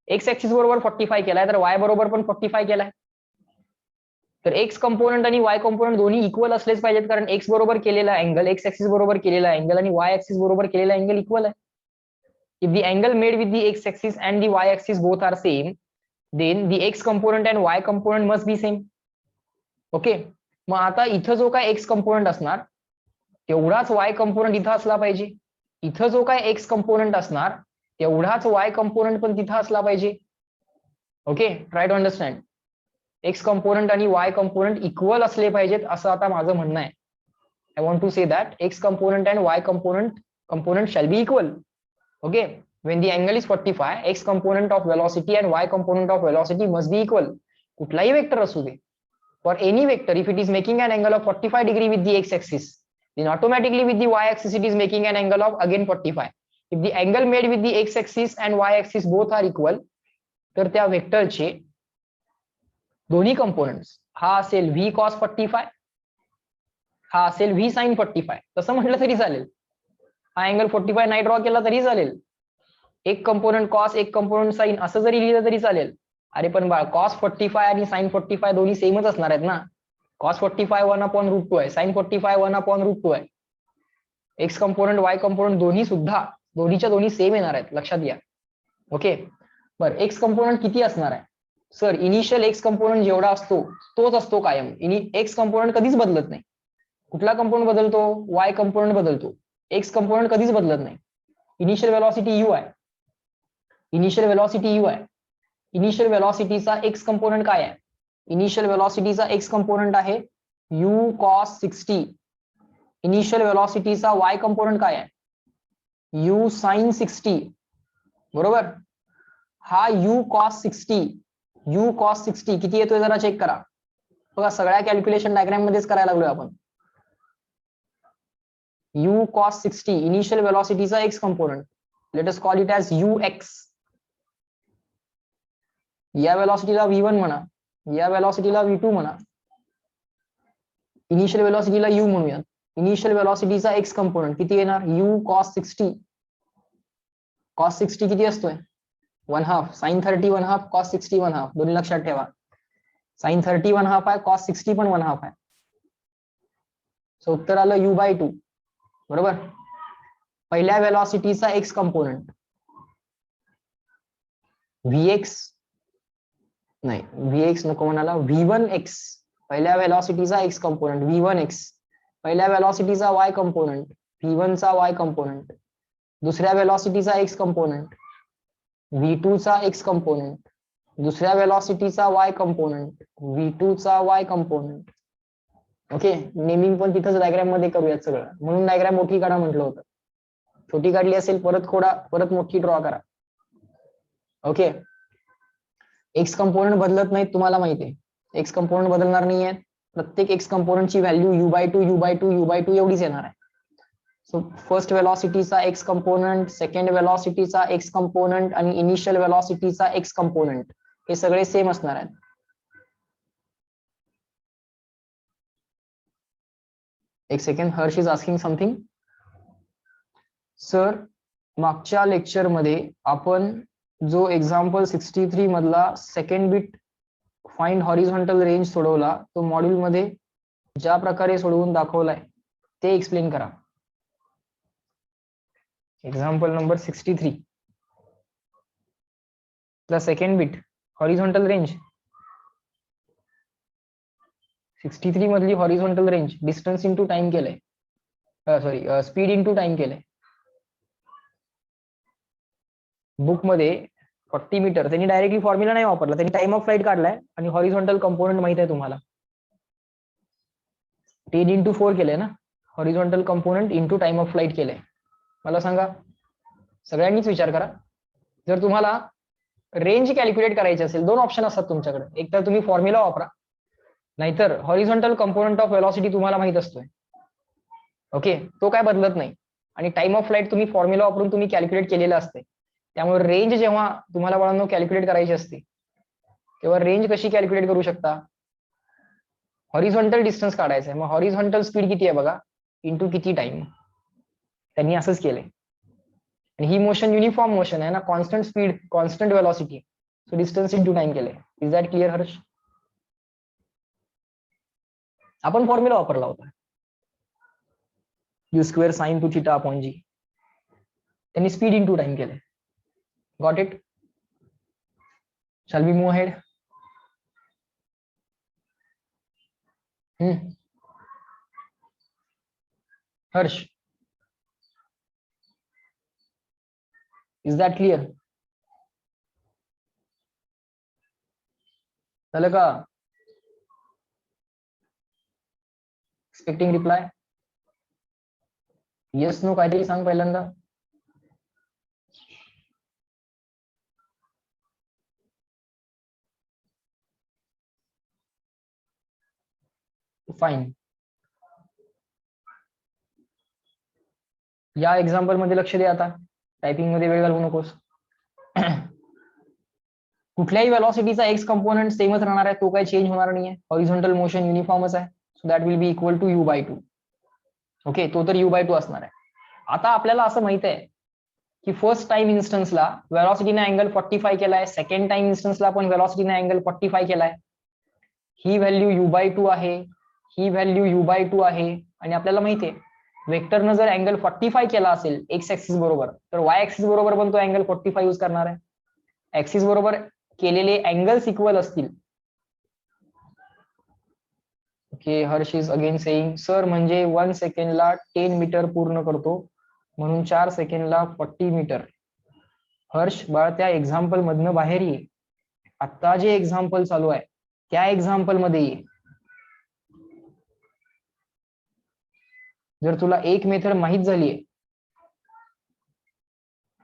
एक्स ऍक्सिस बरोबर 45 केलाय, तर वाय बरोबर पण 45 केलाय. तर एक्स कंपोनंट आणि वाय कंपोनंट दोन्ही इक्वल असलेच पाहिजेत, कारण एक्स बरोबर केलेला अँगल, एक्स ऍक्सिस बरोबर केलेला अँगल आणि वाय ऍक्सिस बरोबर केलेला अँगल इक्वल आहे. If the angle made with the x axis and the y axis both are same, then the x component and y component must be same. Okay. मग आता इथं जो काय x component असणार, तेवढाच वाय कंपोनंट इथं असला पाहिजे. इथं जो काय एक्स कंपोनंट असणार, तेवढाच वाय कंपोनंट पण तिथं असला पाहिजे. Okay. Try to understand. X component आणि वाय कंपोनंट इक्वल असले पाहिजेत, असं आता माझं म्हणणं आहे. I want to say that x component and y component shall be equal. Okay. when the angle is 45, x component of velocity and y component of velocity must be equal. कुठलाही vector असू दे, for any vector, if it is making an angle of 45 degree with the x axis, then automatically with the y axis it is making an angle of again 45. If the angle made with the x axis and y axis both are equal, तर त्या वेक्टरचे दोन्ही components, हा असेल v cos 45, हा असेल v sin 45. तसं म्हटलं तरी चालेल. हा अँगल 45 नाही ड्रॉ केला तरी चालेल. एक कंपोनंट कॉस, एक कंपोनंट साइन असं जरी लिहिलं तरी चालेल. अरे पण बा, कॉस 45 आणि साइन 45 दोन्ही सेमच असणार आहेत ना. कॉस 45 1/√2 आहे, साइन 45 1/√2 आहे. एक्स कंपोनंट वाय कंपोनंट दोन्ही सुद्धा दोन्हीच्या दोन्ही सेम येणार आहेत, लक्षात घ्या. ओके. बरं, एक्स कंपोनंट किती असणार आहे? सर, इनिशियल एक्स कंपोनंट जेवढा असतो तोच असतो कायम. एक्स कंपोनंट कधीच बदलत नाही. कुठला कंपोनंट बदलतो? वाय कंपोनंट बदलतो. एक्स कंपोनंट कधीच बदलत नाही. इनिशियल वेलॉसिटी यू आहे. इनिशियल वेलॉसिटी यू आहे. इनिशियल वेलॉसिटीचा एक्स कंपोनंट काय आहे? इनिशियल वेलॉसिटीचा एक्स कंपोनंट आहे यू कॉस 60. इनिशियल वेलॉसिटीचा वाय कंपोनंट काय आहे? U sine 60. बरोबर. हा यू कॉस 60 किती येतोय जरा चेक करा. बघा, सगळ्या कॅल्क्युलेशन डायग्राम मध्येच करायला लागलोय आपण. यू कॉस 60 इनिशियल वेलॉसिटीचा X component. Let us call it as u X. या वेलॉसिटीला v1 म्हणा, या वेलॉसिटीला v2 म्हणा, इनिशियल वेलॉसिटीला u म्हणूयात. इनिशियल वेलॉसिटीचा एक्स कंपोनंट किती येणार? u cos 60. cos 60 किती असतोय? 1/2. sin 30 1/2, cos 60 1/2. दोन्ही लक्षात ठेवा. sin 30 1/2 आहे, cos 60 पण 1/2 आहे. सो उत्तर आलं u/2. बरोबर. पहिल्या वेलॉसिटीचा एक्स कंपोनंट vx नाही, vx नको म्हणाला, v1x. पहिल्या वेलॉसिटीचा एक्स कंपोनंट v1x. पहिल्या वेलॉसिटीचा वाय कंपोनंट v1 चा वाय कंपोनंट. दुसऱ्या वेलॉसिटीचा एक्स कंपोनंट v2 चा एक्स कंपोनंट. दुसऱ्या वेलॉसिटीचा वाय कंपोनंट v2 चा वाय कंपोनंट. ओके. नेमिंग पण तिथंच डायग्राम मध्ये करूयात सगळं, म्हणून डायग्राम मोठी काढा म्हटलं होतं. छोटी काढली असेल परत खोडा, परत मोठी ड्रॉ करा. ओके. एक्स कंपोनंट बदलत नाहीत, तुम्हाला माहिती आहे. एक्स कंपोनंट बदलणार नाहीये. प्रत्येक एक्स कंपोनंटची व्हॅल्यू u/2 एवढीच येणार आहे. सो फर्स्ट वेलॉसिटीचा एक्स कंपोनंट, सेकंड वेलॉसिटीचा एक्स कंपोनंट आणि इनिशियल वेलॉसिटीचा एक्स कंपोनंट हे सगळे सेम असणार आहेत. एक second, Harsh is asking something. Sir, मागच्या लेक्चर मध्ये आपण जो एक्झाम्पल 63 मधला second bit find horizontal range सोडवला, तो मॉड्यूल मध्ये ज्या प्रकारे सोडवून दाखवलाय ते एक्सप्लेन करा. Example number 63 the second bit horizontal range. 63 मधली horizontal range distance into time केलंय, सॉरी स्पीड इंटू टाइम केलंय. बुक मध्ये 40 मीटर त्यांनी डायरेक्टली फॉर्म्युला नाही वापरला, त्यांनी टाइम ऑफ फ्लाईट काढलाय आणि हॉरिझॉन्टल कंपोनंट माहित आहे तुम्हाला, 10 इंटू 4 केलंय ना. Horizontal component into time of flight केलंय. मला सांगा, सगळ्यांनीच विचार करा, जर तुम्हाला रेंज कॅल्क्युलेट करायची असेल, दोन ऑप्शन असतात तुमच्याकडे, एक तर तुम्ही फॉर्म्युला वापरा, नाहीतर हॉरिझॉन्टल कंपोनंट ऑफ वेलॉसिटी तुम्हाला माहित असतोय. ओके, तो काय बदलत नाही. आणि टाइम ऑफ फ्लाईट तुम्ही फॉर्म्युला वापरून तुम्ही कॅल्क्युलेट केलेलं असते. त्यामुळे रेंज जेव्हा तुम्हाला बाळांनो कॅल्क्युलेट करायची असते, तेव्हा रेंज कशी कॅल्क्युलेट करू शकता? हॉरिझॉन्टल डिस्टन्स काढायचं आहे, मग हॉरिझॉन्टल स्पीड किती आहे बघा, इंटू किती टाइम. त्यांनी असंच केलंय. आणि ही मोशन युनिफॉर्म मोशन आहे ना, constant speed constant velocity, so distance into time केलंय. Is that clear Harsh? आपण फॉर्म्युला वापरला होता, u square sine two theta upon g. त्यांनी स्पीड इंटू टाइम केलंय. Got it? Shall we move ahead? Harsh, is that clear? झालं का? Expecting reply? Yes no काहीतरी सांग पहिल्यांदा. फाईन. या एक्झाम्पल मध्ये लक्ष दे, आता टायपिंग मध्ये वेळ घालवू नकोस. कुठल्याही वेलॉसिटीचा एक्स कंपोनंट सेमच राहणार आहे, तो काही चेंज होणार नाहीये. हॉरिझॉन्टल मोशन युनिफॉर्मच आहे, so that will be equal to u/2. Okay, तो तर u/2 असणार आहे. आता आपल्याला असं माहित आहे की फर्स्ट टाइम इन्स्टन्सला वेलॉसिटीने अँगल 45 केलाय, सेकंड टाइम इन्स्टन्सला पण वेलॉसिटीने अँगल 45 केलाय. ही व्हॅल्यू u/2 आहे, ही व्हॅल्यू u/2 आहे. आणि आपल्याला माहिती आहे वेक्टरनं जर अँगल 45 केला असेल एक्स ऍक्सिस बरोबर, तर वाय ऍक्सिस बरोबर पण तो अँगल 45 यूज करणार आहे. ऍक्सिस बरोबर केलेले अँगल्स इक्वल असतील. Okay, Harsh is again saying sir, म्हणजे 1 सेकंडला 10 मीटर पूर्ण करतो, म्हणून 4 सेकंडला 40 मीटर. हर्ष बाळ, त्या एक्झाम्पल मधनं बाहेर ये. आता जे एक्झाम्पल चालू आहे त्या एक्झाम्पल मध्ये ये. जर तुला एक मेथड माहित झालीये,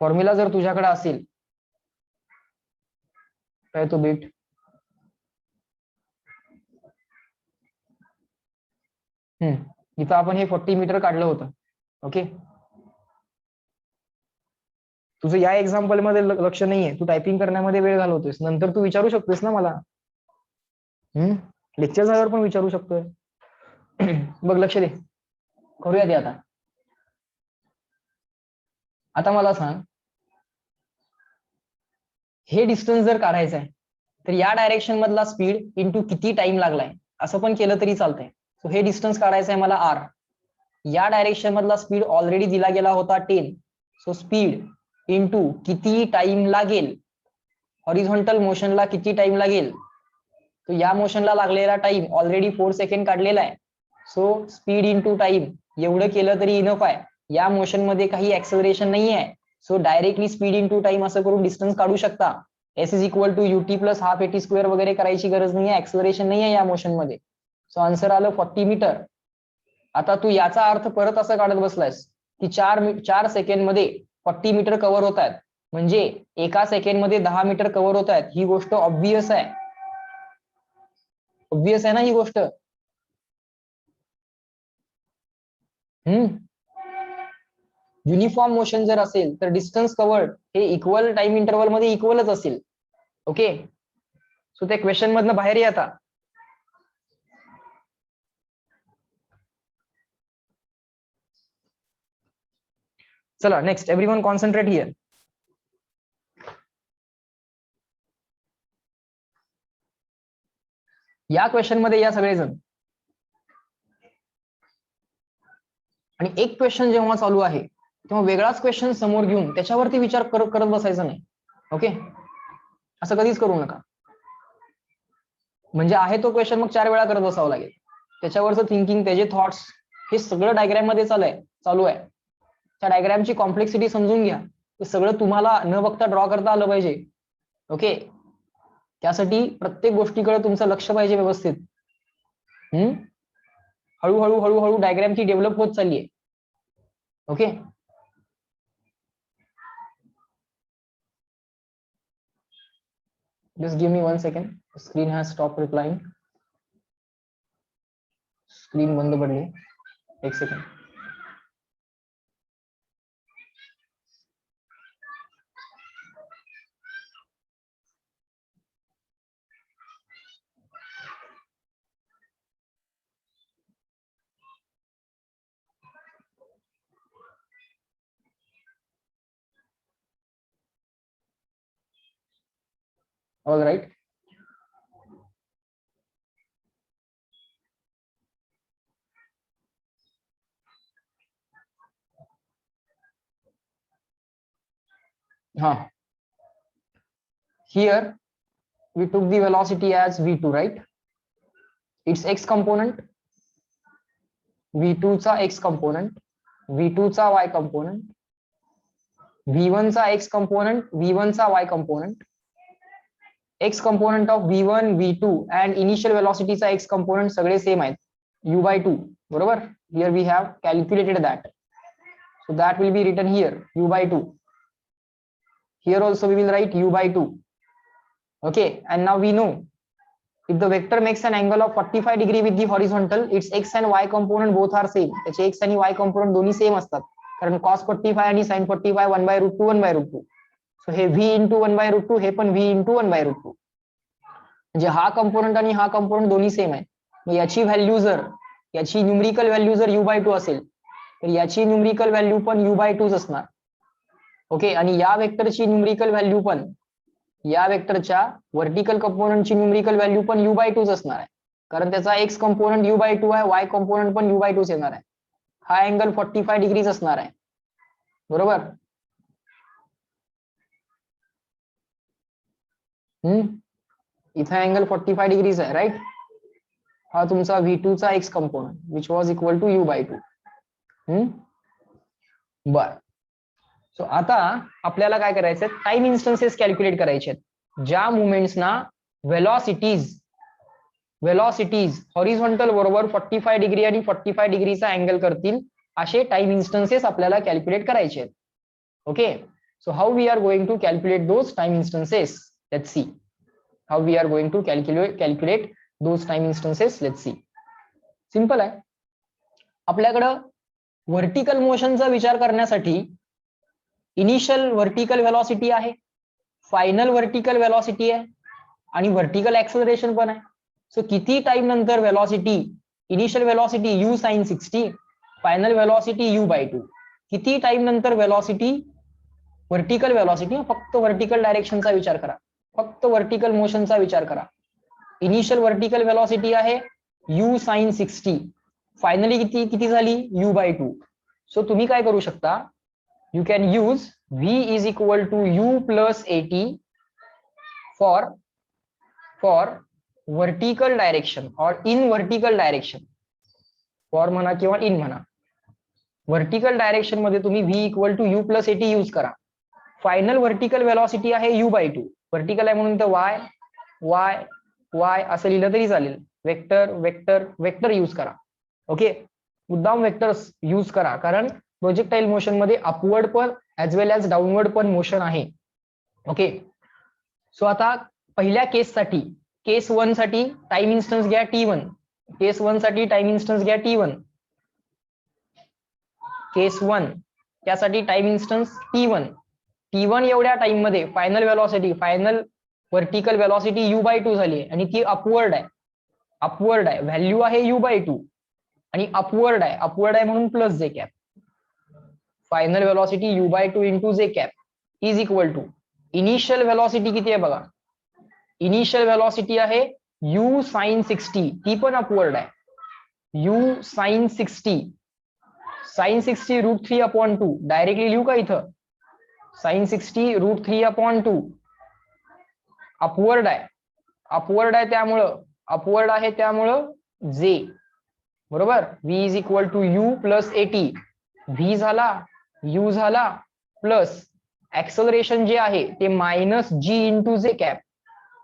फॉर्म्युला जर तुझ्याकडे असेल, काय तो बिट इथं आपण हे 40 मीटर काढलं होतं. ओके, तुझं या एक्झाम्पल मध्ये लक्ष नाहीये, तू टायपिंग करण्यामध्ये वेळ घालवतोयस. नंतर तू विचारू शकतोस ना मला, लेक्चर झाल्यावर पण विचारू शकतोय. बघ, लक्ष दे, करूया ते आता. आता मला सांग, हे डिस्टन्स जर काढायचं आहे तर या डायरेक्शन मधला स्पीड इंटू किती टाइम लागलाय असं पण केलं तरी चालतंय. सो हे डिस्टन्स काढायचं आहे मला r. या डायरेक्शन मधला स्पीड ऑलरेडी दिला गेला होता 10. सो स्पीड इंटू किती टाइम लागेल, हॉरिझॉन्टल मोशनला किती टाइम लागेल, तो या मोशनला लागलेला टाइम ऑलरेडी 4 सेकंड काढलेला आहे. सो स्पीड इंटू टाइम एवढं केलं तरी इनफ आहे. या मोशन मध्ये काही ऍक्सेलरेशन नाही आहे, so directly speed into time असं करून डिस्टन्स काढू शकता. S is equal to ut plus half at square वगैरे करायची गरज नाही आहे, ऍक्सेलरेशन नाही आहे या मोशन मध्ये. सो आन्सर आलं 40 मीटर. आता तू याचा अर्थ परत असं काढत बसलायस की 4 सेकंड मध्ये 40 मीटर कव्हर होत आहेत, म्हणजे एका सेकंड मध्ये 10 मीटर कव्हर होत आहेत. ही गोष्ट ऑब्व्हियस आहे, ऑब्व्हियस आहे ना ही गोष्ट. युनिफॉर्म मोशन जर असेल तर डिस्टन्स कव्हर्ड हे इक्वल टाइम इंटरवल मध्ये इक्वलच असेल. ओके, सो त्या क्वेश्चन मधनं बाहेर ये आता. चला नेक्स्ट, एव्हरीवन कॉन्सन्ट्रेट हियर. या क्वेश्चन मध्ये या सगळेजण, आणि एक क्वेश्चन जेव्हा चालू आहे तेव्हा वेगळाच क्वेश्चन समोर घेऊन त्याच्यावरती विचार करत बसायचा नाही. ओके, असं कधीच करू नका. म्हणजे आहे तो क्वेश्चन मग 4 वेळा करत बसावं लागेल. त्याच्यावरचं थिंकिंग, त्याचे थॉट्स, हे सगळं डायग्राम मध्ये चालू आहे. त्या डायग्रामची कॉम्प्लेक्सिटी समजून घ्या. ते सगळं तुम्हाला न बघता ड्रॉ करता आलं पाहिजे. ओके, त्यासाठी प्रत्येक गोष्टीकडे तुमचं लक्ष पाहिजे व्यवस्थित. हळूहळू हळूहळू डायग्रामची डेव्हलप होत चालली आहे. Okay, just give me 1 second. The screen has stopped replying. Screen बंद पडली. 1 second. All right. Here we took the velocity as v2, right? Its x component, v2 चा x component, v2 चा y component, v1 चा x component, v1 चा y component, x component of v1, v2 and initial velocity चा x component सगळे same आहेत, u/2. बरोबर. Here we have calculated that, so that will be written here, u/2. Here also we will write u/2. Okay, and now we know if the vector makes an angle of 45 degree with the horizontal, its x and y component both are same. त्याचे x आणि y component दोन्ही same असतात, कारण cos 45 आणि sin 45 1/√2 1/√2. So हे v into 1/√2, हे पण v into 1/√2. म्हणजे हा कंपोनंट आणि हा कंपोनंट दोन्ही सेम आहे. मग याची व्हॅल्यू जर, याची न्यूमरिकल व्हॅल्यू जर u/2 असेल तर याची न्यूमरिकल व्हॅल्यू पण u/2 असणार. ओके, आणि या वेक्टरची न्यूमरिकल व्हॅल्यू पण, या वेक्टरच्या व्हर्टिकल कंपोनंटची न्यूमरिकल व्हॅल्यू पण u/2 असणार आहे, कारण त्याचा x कंपोनंट u/2 आहे, y कंपोनंट पण u/2 येणार आहे. हा अँगल 45 डिग्रीज असणार आहे. बरोबर. इथे अँगल 45 डिग्रीज आहे, राईट. हा तुमचा v2 चा x component which was equal to u/2. बर. सो आता आपल्याला काय करायचंय, टाइम इन्स्टन्सेस कॅल्क्युलेट करायचे आहेत, ज्या मुवमेंट्सना व्हेलॉसिटीज हॉरिझॉन्टल बरोबर 45 डिग्री आणि 45 डिग्रीचा अँगल करतील, असे टाइम इन्स्टन्सेस आपल्याला कॅल्क्युलेट करायचे आहेत. Okay, so how we are going to calculate those time instances, let's see how we are going to calculate those time instances. Let's see. Simple आहे. आपल्याकडं व्हर्टिकल मोशनचा विचार करण्यासाठी इनिशियल व्हर्टिकल व्हेलॉसिटी आहे, final vertical velocity आहे आणि vertical acceleration पण आहे. सो किती टाइम नंतर velocity, initial velocity u sin 60, final velocity u/2. किती टाइम नंतर व्हेलॉसिटी, व्हर्टिकल व्हेलॉसिटी, फक्त व्हर्टिकल डायरेक्शनचा विचार करा, फक्त व्हर्टिकल मोशनचा विचार करा. इनिशियल व्हर्टिकल व्हेलॉसिटी आहे u sin 60, फायनली किती झाली u/2. सो तुम्ही काय करू शकता, you can use v is equal to u plus at for vertical direction or in vertical direction, for म्हणा किंवा in म्हणा. वर्टिकल डायरेक्शन मध्ये तुम्ही v equal to u plus at use करा. फायनल व्हर्टिकल व्हेलॉसिटी आहे u/2, vertical आहे म्हणून तर y असं लिहिलं तरी चालेल. वेक्टर यूज करा. ओके, मुद्दाम वेक्टर्स यूज करा, कारण प्रोजेक्टाइल मोशन मध्ये अपवर्ड पण ऍज वेल ऍज डाऊनवर्ड पण मोशन आहे. ओके, सो आता पहिल्या केससाठी, केस 1 साठी टाइम इन्स्टन्स घ्या t1. केस 1 साठी टाइम इन्स्टन्स घ्या t1. केस 1 त्यासाठी टाइम इन्स्टन्स t1 एवढ्या टाइम मध्ये final velocity, final vertical velocity u/2 झाली आणि ती अपवर्ड आहे, व्हॅल्यू आहे u/2 आणि अपवर्ड आहे म्हणून plus j cap. Final velocity u/2 into जे cap is equal to initial velocity किती आहे बघा. इनिशियल व्हेलॉसिटी आहे u sin 60, ती पण अपवर्ड आहे. u sin 60 √3/2 डायरेक्टली लिहू का इथं. sin 60 √3/2 अपवर्ड आहे. अपवर्ड आहे त्यामुळं जे बरोबर v is equal to u plus at. v झाला u झाला प्लस ऍक्सलरेशन जे आहे ते मायनस g इंटू जे कॅप.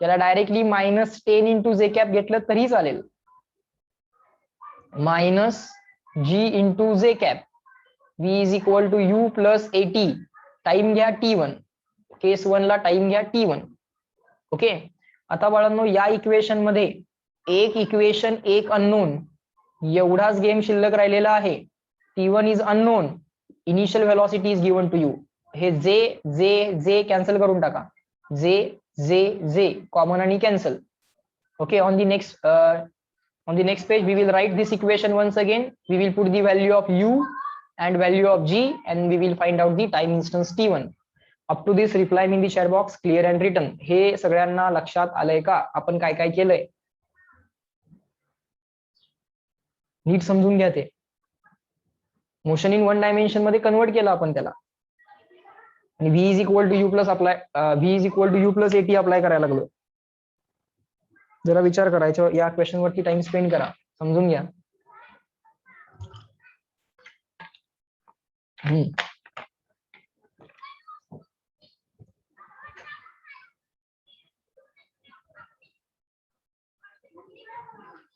त्याला डायरेक्टली -10 इंटू जे कॅप घेतलं तरी चालेल. -g इंटू जे cap. v is equal to u plus at. Time घ्या t1. केस 1 ला टाइम घ्या t1. ओके. आता बाळांनो या इक्वेशन मध्ये एक इक्वेशन एक अननोन एवढाच गेम शिल्लक राहिलेला आहे. t1 is unknown, initial velocity is given to you. हे जे कॅन्सल करून टाका. जे कॉमन आणि cancel. Okay. On the next page we will write this equation once again. We will put the value of u and value of g and we will find out the time instance t1. up to this reply in the chat box clear and written. हे सगळ्यांना लक्षात आलंय का आपण काय काय केलंय. नीट समजून घ्या. ते मोशन इन वन डायमेन्शन मध्ये कन्वर्ट केलं आपण त्याला. आणि v is equal to u plus at apply करायला लागलो. जरा विचार करायचा या क्वेश्चन वरती टाइम स्पेंड करा. समजून घ्या.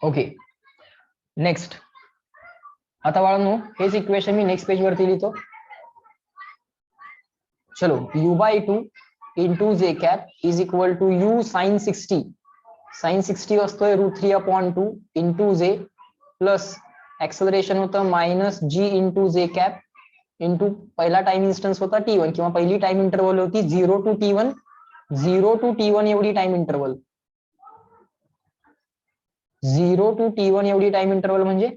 ओके. नेक्स्ट. आता बाळांनो हेच इक्वेशन मी नेक्स्ट पेज वरती लिहितो. चलो u/2 इंटू जे cap is equal to u sin 60. sin 60 असतोय √3/2 इंटू जे प्लस ऍक्सलरेशन होतं -g इंटू जे कॅप इंटू पहिला टाइम इन्स्टन्स होता t1 किंवा पहिली टाइम इंटरवल होती 0 to t1 एवढी टाइम इंटरवल. 0 to t1 एवढी टाइम इंटरवल म्हणजे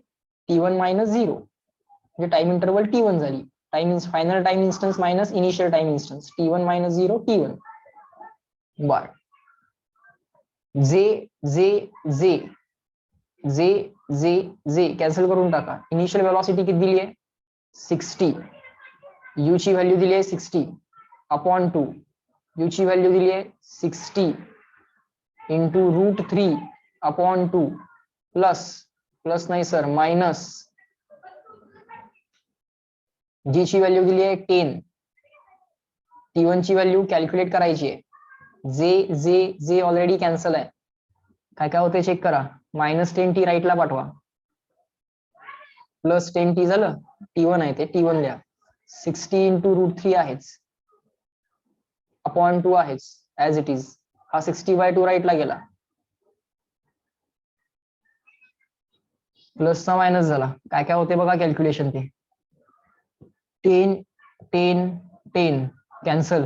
t1 - 0 म्हणजे टाइम इंटरवल t1 झाली. Final time instance minus initial time instance t1 - 0 t1. बर. जे कॅन्सल करून टाका. इनिशियल व्हेलॉसिटी किती दिली आहे 60. u ची व्हॅल्यू दिली आहे 60/2. u ची व्हॅल्यू दिली आहे 60 इंटू √3/2 प्लस नाही सर मायनस g ची व्हॅल्यू दिली आहे 10. t1 ची व्हॅल्यू कॅल्क्युलेट करायची आहे. जे ऑलरेडी कॅन्सल आहे. काय काय होते चेक करा. -10t राईटला पाठवा. प्लस 10t झालं. t1 आहे ते t1 लिहा. 60 इंटू √3 आहेच /2 आहेच ऍज इट इज. हा 60/2 राईटला गेला. प्लसचा मायनस झाला. काय काय होते बघा कॅल्क्युलेशन ते. 10 cancel.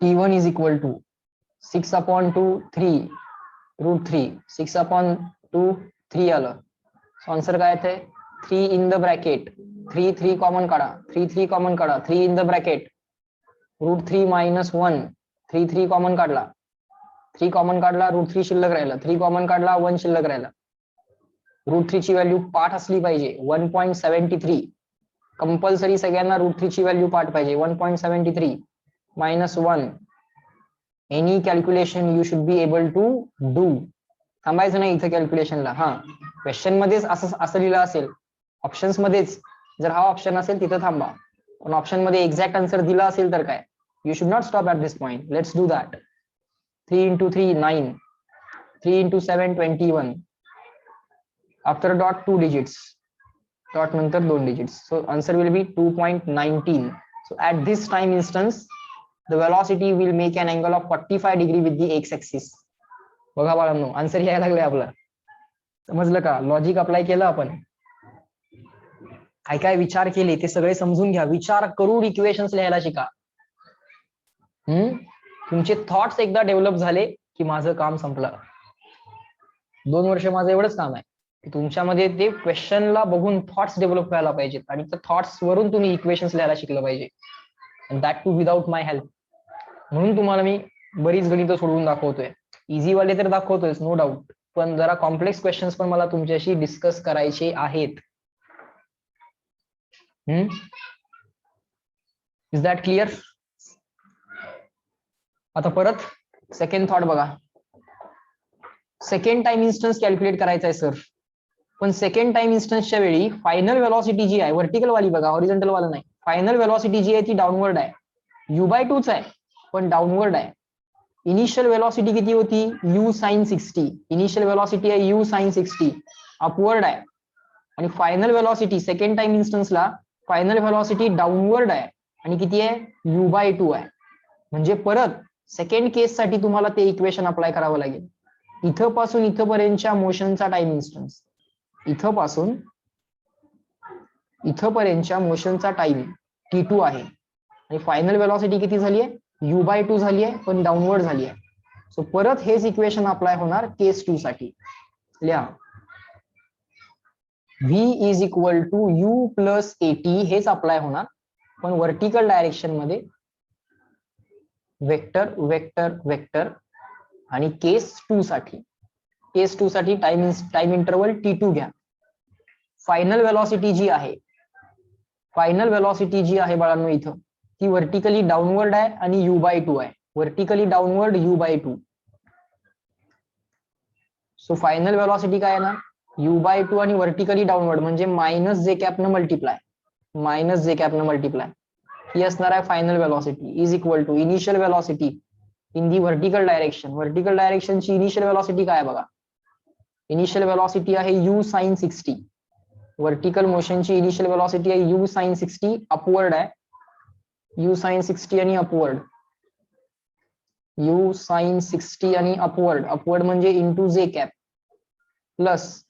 t1 is equal to 6/2 3 √3 6/2 3 आलं. आन्सर काय आहे 3 इन द ब्रॅकेट. 3 कॉमन काढा. 3 कॉमन काढा. 3 इन द ब्रॅकेट √3 - 1. 3 कॉमन काढला. 3 कॉमन काढला. √3 शिल्लक राहिला. 3 कॉमन काढला. 1 शिल्लक राहिला. √3 ची व्हॅल्यू पाठ असली पाहिजे 1.73. कंपल्सरी सगळ्यांना √3 ची व्हॅल्यू पाठ पाहिजे 1.73 -1. Any calculation you should be able to do. थांबायचं नाही इथं कॅल्क्युलेशनला. हा क्वेश्चन मध्येच असं लिहिलं असेल. ऑप्शन्स मध्येच जर हा ऑप्शन असेल तिथं थांबा. पण ऑप्शन मध्ये एक्झॅक्ट आन्सर दिला असेल तर काय you should not stop at this point. Let's do that. 3 into 3 9. 3 into 7 21. After dot 2 digits. Dot नंतर 2 digits. So answer will be 2.19. So at this time instance the velocity will make an angle of 45 degree with the x-axis. बघा बाळांनो answer यायला लागलाय आपला. समजलं का. Logic apply केलं आपण. काय काय विचार केले ते सगळे समजून घ्या. विचार करून इक्वेशन्स लिहायला शिका. तुमचे थॉट्स एकदा डेव्हलप झाले की माझं काम संपलं. 2 वर्ष माझं एवढंच काम आहे. की तुमच्यामध्ये ते क्वेश्चनला बघून थॉट्स डेव्हलप व्हायला पाहिजेत आणि त्या थॉट्स वरून तुम्ही इक्वेशन्स लिहायला शिकलं पाहिजे, and that too without my help. म्हणून तुम्हाला मी बरीच गणितं सोडवून दाखवतोय. इझी वाले तर दाखवतोय नो डाऊट, पण जरा कॉम्प्लेक्स क्वेश्चन्स पण मला तुमच्याशी डिस्कस करायचे आहेत. Is that clear? आता परत सेकंड थॉट बघा. सेकंड टाइम इन्स्टन्स कॅल्क्युलेट करायचा आहे सर, पण सेकंड टाइम इन्स्टन्सच्या वेळी फायनल वेलॉसिटी जी आहे व्हर्टिकल वाली बघा, हॉरिझॉन्टल वाला नाही, फायनल वेलॉसिटी जी आहे ती डाऊनवर्ड आहे. u/2 आहे पण डाऊनवर्ड आहे. इनिशियल वेलॉसिटी किती होती? u sin 60. इनिशियल वेलॉसिटी आहे u sin 60, अपवर्ड आहे. आणि फायनल वेलॉसिटी सेकंड टाइम इन्स्टन्सला फायनल वेलॉसिटी डाऊनवर्ड आहे आणि किती आहे? u/2 आहे. म्हणजे परत सेकंड केस साठी तुम्हाला ते इक्वेशन अप्लाय करावं लागेल. इथं पासून इथपर्यंतच्या मोशनचा टाइम इन्स्टन्स, इथं पासून इथपर्यंतच्या मोशनचा टाइम t2 आहे आणि फायनल वेलॉसिटी किती झाली आहे? u/2 झाली आहे पण डाऊनवर्ड झाली आहे. सो परत हेच इक्वेशन अप्लाय होणार केस 2 साठी. लिहा v is equal to u plus at, हेच अप्लाय होणार पण व्हर्टिकल डायरेक्शन मध्ये वेक्टर वेक्टर वेक्टर. आणि केस 2 साठी टाइम इंटरवल t2 घ्या. फायनल वेलॉसिटी जी आहे बाळांनो इथं ती व्हर्टिकली डाऊनवर्ड आहे आणि u/2 आहे. Vertically downward u/2. So final velocity काय आहे ना, u/2 आणि व्हर्टिकली डाऊनवर्ड म्हणजे मायनस जे कॅपनं मल्टिप्लाय ही असणार आहे final velocity is equal to initial velocity in the vertical direction. Vertical डायरेक्शनची इनिशियल वेलॉसिटी काय बघा, इनिशियल वेलॉसिटी आहे u sin 60. व्हर्टिकल मोशनची इनिशियल वेलॉसिटी आहे u sin 60, अपवर्ड आहे u sin 60 आणि अपवर्ड, u sin 60 आणि अपवर्ड म्हणजे इंटू जे कॅप प्लस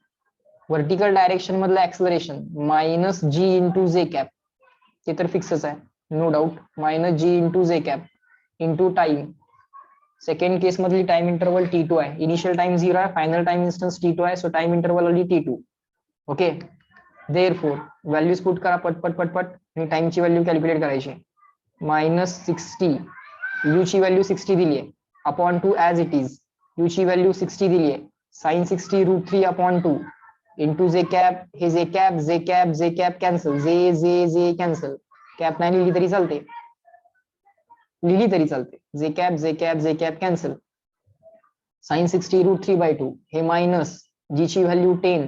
व्हर्टिकल डायरेक्शन मधलं ऍक्सलरेशन मायनस जी इंटू जे कॅप, ते तर फिक्सच आहे no doubt, minus g into जे cap into time. Second case मधली टाइम इंटरवल t2 आहे, इनिशियल टाइम 0 आहे, फायनल टाइम इन्स्टन्स t2 आहे, सो टाइम इंटरवल आली t2. Okay, therefore values put करा पटपट आणि टाइमची व्हॅल्यू कॅल्क्युलेट करायची. -60, u ची व्हॅल्यू 60 दिली आहे upon 2 as it is, u ची व्हॅल्यू 60 दिली आहे, sin 60 √3 अपॉन 2 इंटू जे कॅप, हे जे कॅप कॅन्सल, जे कॅन्सल, कॅप नाही लिहिली तरी चालते, जे कॅप कॅन्सल, sin 60 √3/2 हे मायनस जी ची value 10,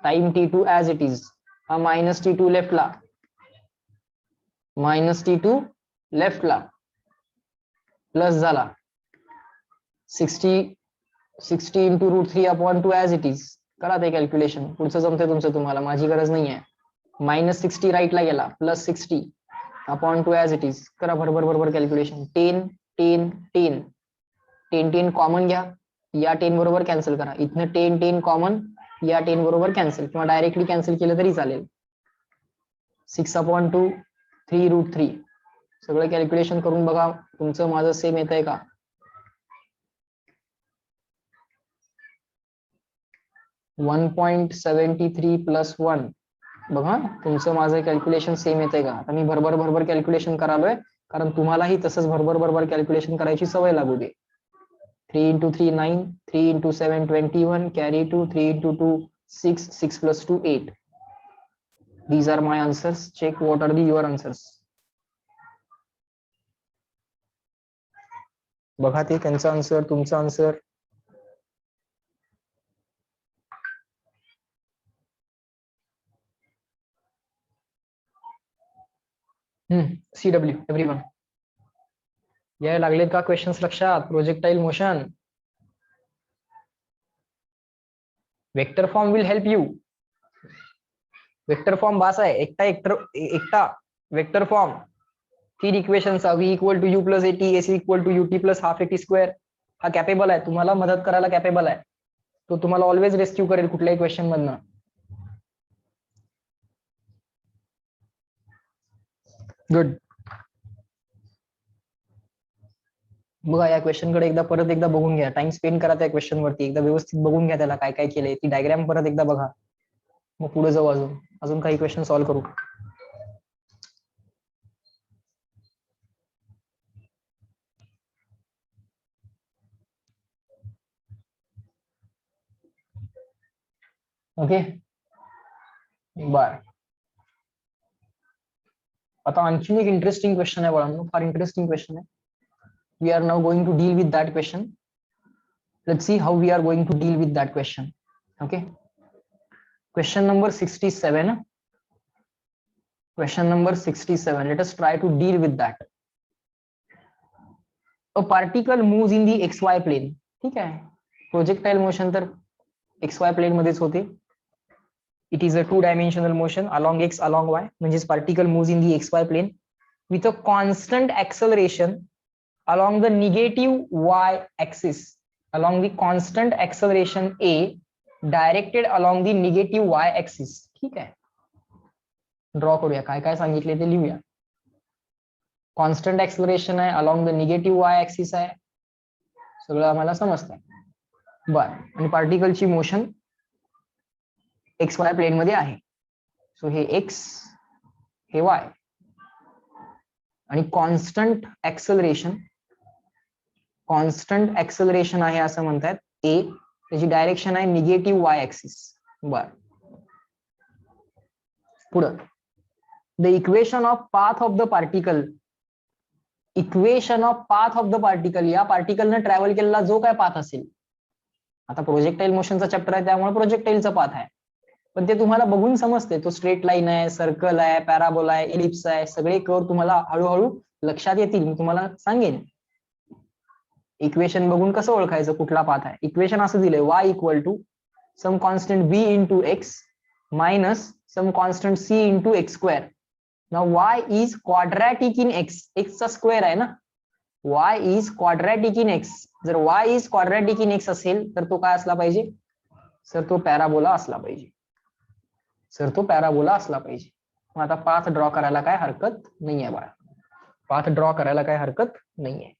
time t2 as it is, हा मायनस t2 लेफ्टला प्लस झाला 60 into √3 upon 2 as it is. करा ते कॅल्क्युलेशन, पुढचं जमतंय तुमचं, तुम्हाला माझी गरज नाही आहे. -60 राईटला गेला, plus 60 upon 2 as it is. करा बरोबर कॅल्क्युलेशन. 10 कॉमन घ्या, या 10 बरोबर कॅन्सल करा, इथनं 10 कॉमन, या 10 बरोबर कॅन्सल किंवा डायरेक्टली कॅन्सल केलं तरी चालेल. 6/2 3√3. सगळं कॅल्क्युलेशन करून बघा तुमचं माझं सेम येत आहे का. $1.73 + 1. बघा तुमचं माझं कॅल्क्युलेशन सेम येतंय का. आता मी भरभर कॅल्क्युलेशन करालोय कारण तुम्हालाही तसंच भरभर कॅल्क्युलेशन करायची सवय लागू दे. 3 × 3 9, 3 × 7 21, carry 2, 3 × 2 6, 6 + 2 8. These are my answers. Check what are your answers. बघा ते त्यांचं आन्सर, तुमचं आन्सर. CW एव्हरीवन, यायला लागलेत का क्वेश्चन्स लक्षात. Projectile motion, vector form will help you. Vector form बास आहे, एकटा वेक्टर फॉर्म 3 इक्वेशनचा v = u + at, ac = ut + ½ at², हा कॅपेबल आहे, तुम्हाला मदत करायला कॅपेबल आहे. तो तुम्हाला ऑलवेज रेस्क्यू करेल कुठल्याही क्वेश्चन मधनं. गुड. बघा या क्वेश्चन कडे एकदा परत एकदा बघून घ्या, टाइम स्पेंड करा त्या क्वेश्चन वरती, एकदा व्यवस्थित बघून घ्या त्याला काय काय केलंय, ती डायग्राम परत एकदा बघा, मग पुढे जाऊ अजून अजून काही क्वेश्चन सॉल्व्ह करू. ओके बर. आता आणखीन एक इंटरेस्टिंग क्वेश्चन आहे बाळांनो, फार इंटरेस्टिंग क्वेश्चन आहे. We are now going to deal with that question. Let's see how we are going to deal with that question. Okay, question number 67. Question number 67, let us try to deal with that. A particle moves in the xy plane. ठीक आहे, projectile motion तर xy plain मध्येच होते. It is a two-dimensional motion along x along y, म्हणजेच particle moves in the xy plane with a constant acceleration along the negative y axis, along the constant acceleration a directed along the negative y axis. ठीक आहे, draw करूया, काय काय सांगितले ते लिहूया. Constant acceleration आहे, along the negative Y axis आहे, सगळं आम्हाला समजतंय. बर, आणि पार्टिकलची मोशन एक्स वाय प्लेन मध्ये आहे. सो हे एक्स हे वाय, आणि कॉन्स्टंट एक्सलरेशन आहे असं म्हणतात ए, त्याची डायरेक्शन आहे निगेटिव्ह वाय ऍक्सिस. बर, पुढं the equation of path of the particle, equation of path of the particle, या पार्टिकलने ट्रॅव्हल केलेला जो काय पाथ असेल, आता प्रोजेक्टाइल मोशनचा चॅप्टर आहे त्यामुळे प्रोजेक्टाइलचा पाथ आहे, पण ते तुम्हाला बघून समजते, तो स्ट्रेट लाईन आहे, सर्कल आहे, पॅराबोला आहे, इलिप्स आहे, सगळे कर्व तुम्हाला हळूहळू लक्षात येतील. मी तुम्हाला सांगेन इक्वेशन बघून कसं ओळखायचं कुठला पाथ आहे. इक्वेशन असं दिलंय, y equal to some constant b into x minus some constant c into x square. Now y is quadratic in x, x चा स्क्वेअर आहे ना, y is quadratic in x. जर y is quadratic in x असेल तर तो काय असला पाहिजे सर, तो पॅराबोला असला पाहिजे. सर तो पॅराबोला असला पाहिजे. मग आता पाथ ड्रॉ करायला काय हरकत नाहीये बाळा, पाथ ड्रॉ करायला काय हरकत नाहीये.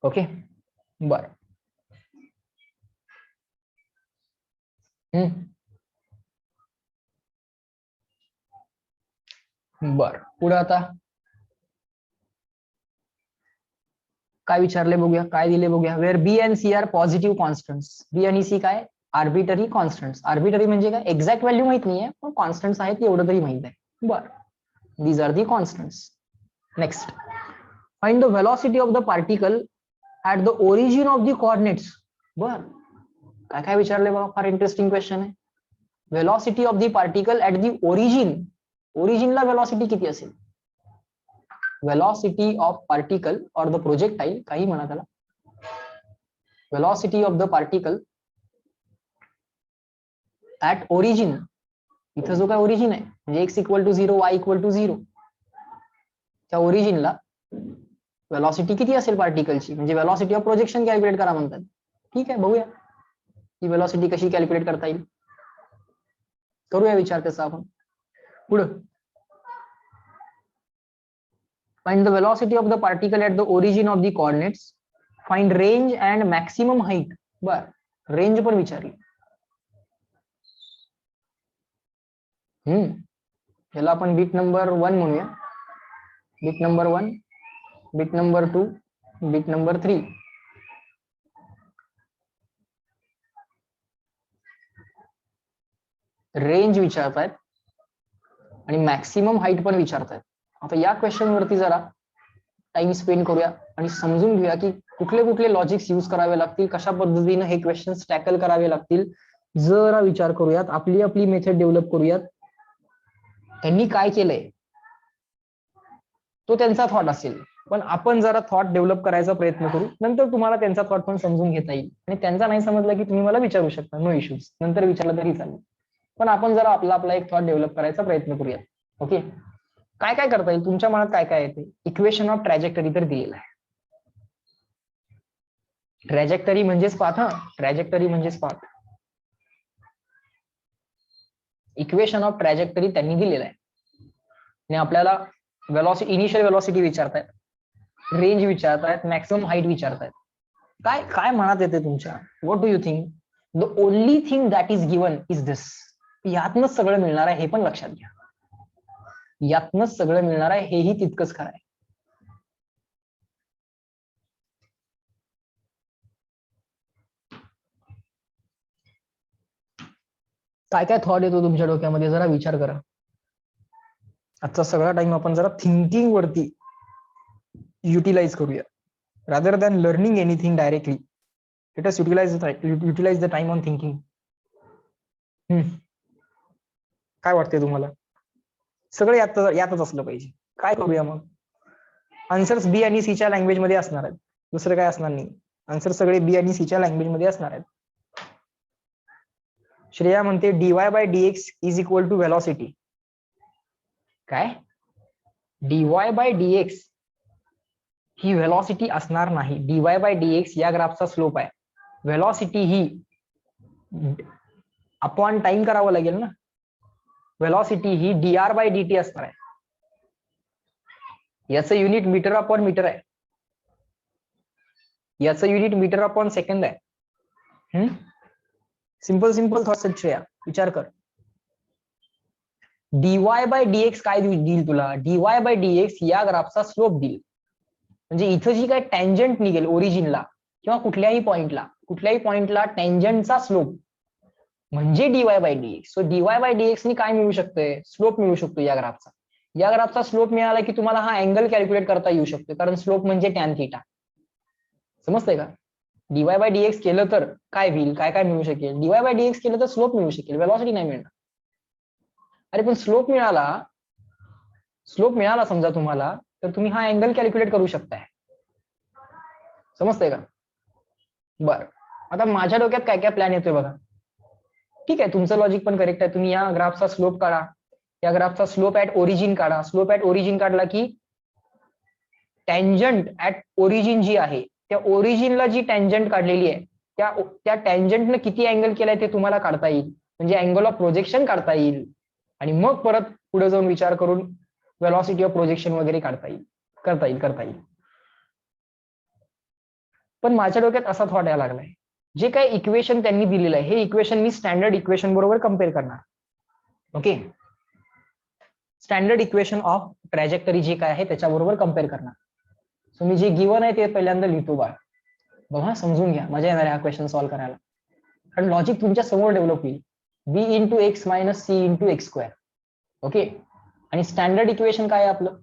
ओके बर. बर, पुढे आता काय विचारले बघूया, काय दिले बघूया. Where B and C are positive constants. B आणि सी काय आर्बिटरी कॉन्स्टंट्स. आर्बिटरी म्हणजे काय, एक्झॅक्ट व्हॅल्यू माहित नाहीये पण कॉन्स्टंट्स आहेत एवढं तरी माहित आहे. बर, these are the constants. Next, find the velocity of the particle at the origin of the coordinates. बर, काय काय विचारले बघा, फार इंटरेस्टिंग क्वेश्चन आहे. Velocity of the particle at the origin, ओरिजिनला व्हेलॉसिटी किती असेल. velocity of particle or the projectile, काही म्हणा त्याला, velocity of the particle at origin, इथं जो काय ओरिजिन आहे म्हणजे x equal to 0 y equal to 0, त्या ओरिजिनला वेलॉसिटी किती असेल पार्टिकलची, म्हणजे वेलॉसिटी ऑफ प्रोजेक्शन कॅल्क्युलेट करा म्हणतात. ठीक आहे, बघूया ही वेलॉसिटी कशी कॅल्क्युलेट करता येईल, करूया विचार त्याचा आपण. पुढं find the velocity of the particle at the origin of the coordinates, find range and maximum height. बर, रेंज पण विचारली. याला आपण बिट नंबर 1 म्हणूया, bit number 1, bit number 2, bit number 3. Range विचारतायत आणि मॅक्सिमम हाईट पण विचारतायत. आता या क्वेश्चन वरती जरा टाइम स्पेंड करूया आणि समजून घेऊया की कुठले कुठले लॉजिक्स यूज करावे लागतील, कशा पद्धतीने हे क्वेश्चन्स टॅकल करावे लागतील. जरा विचार करूयात, आपली आपली मेथड डेव्हलप करूयात. त्यांनी काय केलंय तो त्यांचा थॉट असेल, पण आपण जरा थॉट डेव्हलप करायचा प्रयत्न करू. नंतर तुम्हाला त्यांचा थॉट पण समजून घेता येईल आणि त्यांचा नाही समजला की तुम्ही मला विचारू शकता, नो इश्यूज, नंतर विचारलं तरी चालेल. पण आपण जरा आपला एक थॉट डेव्हलप करायचा प्रयत्न करूयात. ओके, काय काय करता येईल, तुमच्या मनात काय काय येते. इक्वेशन ऑफ ट्रॅजेक्टरी तर दिलेला आहे. ट्रॅजेक्टरी म्हणजेच पाथ, ट्रॅजेक्टरी म्हणजेच पाथ. इक्वेशन ऑफ ट्रॅजेक्टरी त्यांनी दिलेला आहे आणि आपल्याला इनिशियल वेलॉसिटी विचारतायत. रेंज विचारतायत, मॅक्सिमम हाईट विचारतायत. काय काय मनात येते तुमच्या? What do you think? The only thing that is given is this. यातनच सगळं मिळणार आहे हे पण लक्षात घ्या. यातनच सगळं मिळणार आहे हेही तितकंच खरं आहे. काय काय थॉट येतो तुमच्या डोक्यामध्ये जरा विचार करा. आजचा सगळा टाइम आपण जरा थिंकिंग वरती युटिलाइज करूया, rather than learning anything directly. Let us utilise the time on thinking. काय वाटते तुम्हाला? सगळं यातच असलं पाहिजे. काय करूया मग? आन्सर्स बी आणि सीच्या लँग्वेज मध्ये असणार आहेत, दुसरं काय असणार नाही. आन्सर सगळे बी आणि सीच्या लँग्वेज मध्ये असणार आहेत. श्रेया म्हणते dy/dx is equal to velocity. काय? dy/dx ही व्हेलॉसिटी असणार नाही. dy/dx या ग्राफचा स्लोप आहे. व्हेलॉसिटी ही अपॉन टाइम करावं लागेल ना. व्हेलॉसिटी ही dr/dt असणार आहे. याचं युनिट मीटर अपॉन मीटर आहे. याचं युनिट मीटर अपॉन सेकंद आहे. सिंपल सिंपल थॉट्स आहेत श्रेया, विचार कर. dy/dx काय देईल तुला? dy/dx या ग्राफचा स्लोप देईल. म्हणजे इथं जी काय टँजंट निघेल ओरिजिनला किंवा कुठल्याही पॉइंटला टँजंटचा स्लोप म्हणजे dy/dx. सो dy/dx नी काय मिळू शकतंय? स्लोप मिळू शकतो या ग्राफचा. या ग्राफचा स्लोप मिळाला की तुम्हाला हा अँगल कॅल्क्युलेट करता येऊ शकतो, कारण स्लोप म्हणजे टॅन थिटा. समजतंय का? dy/dx केलं तर काय होईल, काय काय मिळू शकेल? dy/dx केलं तर स्लोप मिळू शकेल, व्हेलॉसिटी नाही मिळणार. अरे पण स्लोप मिळाला समजा तुम्हाला, तर तुम्ही हा अँगल कॅल्क्युलेट करू शकताय. समजतंय का? बर, आता माझ्या डोक्यात काय काय प्लॅन येतोय बघा. ठीक आहे, तुमचं लॉजिक पण करेक्ट आहे. तुम्ही या ग्राफचा स्लोप काढा, या ग्राफचा स्लोप ऍट ओरिजिन काढा. स्लोप ऍट ओरिजिन काढला की टँजंट ऍट ओरिजिन जी आहे, त्या ओरिजिनला जी टँजंट काढलेली आहे त्या टँजंटनं किती अँगल केलाय ते तुम्हाला काढता येईल. म्हणजे अँगल ऑफ प्रोजेक्शन काढता येईल. आणि मग परत पुढे जाऊन विचार करून वेलॉसिटी ऑफ प्रोजेक्शन वगैरे करता येईल. पण माझ्या डोक्यात असा थॉट यायला लागलाय, जे काही इक्वेशन त्यांनी दिलेलं आहे हे इक्वेशन मी स्टँडर्ड इक्वेशन बरोबर कम्पेअर करणार. Okay, standard equation of trajectory जे काय आहे त्याच्याबरोबर कम्पेअर करणार. सो मी जे गिवन आहे ते पहिल्यांदा लिहितो बघा, समजून घ्या, मजा येणार आहे हा क्वेश्चन सॉल्व्ह करायला. कारण लॉजिक तुमच्या समोर डेव्हलप होईल. b into x minus c into x square. Okay, आणि स्टँडर्ड इक्वेशन काय आहे आपलं?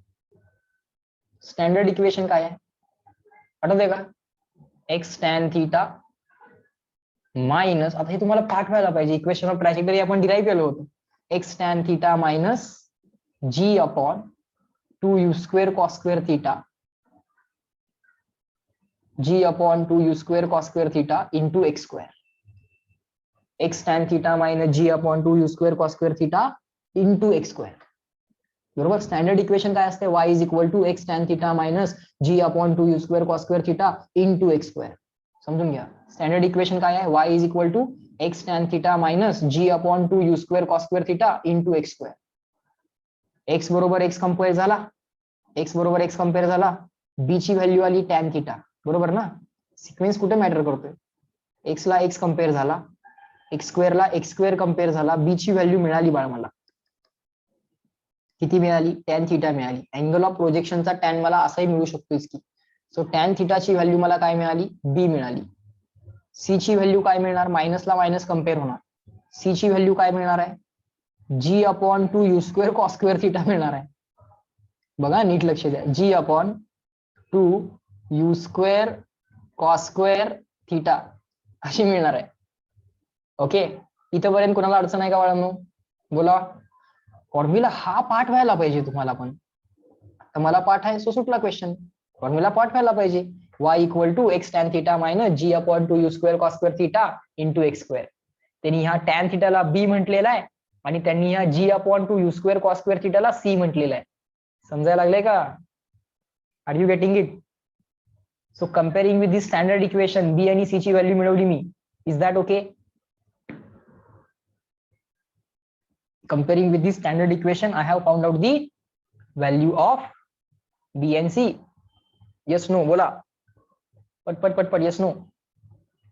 स्टँडर्ड इक्वेशन काय आहे आठवतंय का? एक्स टॅन थिटा मायनस, आता हे तुम्हाला पाठ व्हायला पाहिजे, इक्वेशन ऑफ ट्रॅजेक्टरी आपण डिराईव्ह केलं होतं. X tan theta minus g upon 2u square cos square theta, g upon 2u square cos square theta into x square. X tan theta minus g upon 2u square cos square theta into x square. बरोबर. Standard equation काय असते? y is equal to x tan theta minus g upon 2u square cos square theta into x square. समजून घ्या, standard equation काय आहे? y is equal to x tan theta minus g upon 2u square cos square theta into x square. X बरोबर x compare झाला, b ची value आली tan theta. बरोबर ना? सिक्वेन्स कुठे मॅटर करतोय? एक्स ला एक्स कम्पेअर झाला, एक्स स्क्वेअरला एक्स स्क्वेअर कम्पेअर झाला, बी ची व्हॅल्यू मिळाली बाळ मला. किती मिळाली? टॅन थिटा मिळाली. अँगल ऑफ प्रोजेक्शनचा टॅन मला असाही मिळू शकतो की. सो टॅन थिटाची व्हॅल्यू मला काय मिळाली? बी मिळाली. सी ची व्हॅल्यू काय मिळणार? मायनसला मायनस कम्पेअर होणार. सी ची व्हॅल्यू काय मिळणार आहे? G upon 2u square cos square theta मिळणार आहे. बघा नीट लक्ष द्या, g upon 2u square cos square theta अशी मिळणार आहे. ओके, इथंपर्यंत कोणाला अडचण आहे का बाळांनो? बोला. फॉर्म्युला हा पाठ व्हायला पाहिजे तुम्हाला, पण आता मला पाठ आहे सो सुटला क्वेश्चन. फॉर्म्युला पाठ व्हायला पाहिजे. y equal to x tan theta minus g upon 2u square cos square theta into x square. त्यांनी ह्या टॅन थिटाला बी म्हटलेला आहे आणि त्यांनी ह्या g upon 2u square cos square थिटाला सी म्हटलेला आहे. समजायला लागले का? Are you getting it? So comparing with this standard equation, b आणि सी ची व्हॅल्यू मिळवली मी. Is that okay? Comparing with the standard equation, I have found out the value of B and C. Yes no बोला पटपट पटपट, yes no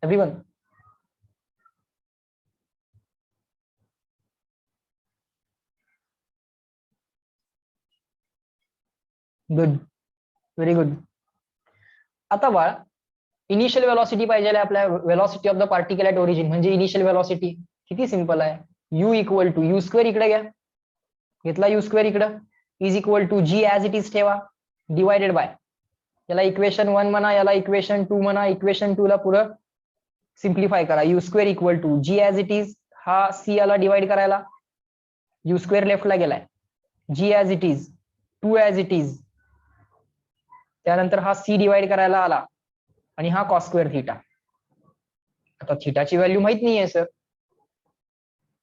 everyone. Good, very good. आता बाळ initial velocity पाहिजे आपल्या, velocity of the particle at origin म्हणजे initial velocity. किती simple आहे, U equal to U square, इकडे घ्या, घेतला यू स्क्वेअर इकडं, is equal to G as it is ठेवा, डिवायडेड बाय, याला इक्वेशन 1 म्हणा, याला इक्वेशन 2 म्हणा, इक्वेशन 2 ला पुढं सिम्प्लिफाय करा, u square equal to G as it is, हा सी याला डिवाइड करायला, यू स्क्वेअर लेफ्टला गेलाय, g as it is, 2 as it is, त्यानंतर हा सी डिवाइड करायला आला आणि हा कॉस स्क्वेअर थिटा. आता थिटाची व्हॅल्यू माहित नाहीये सर,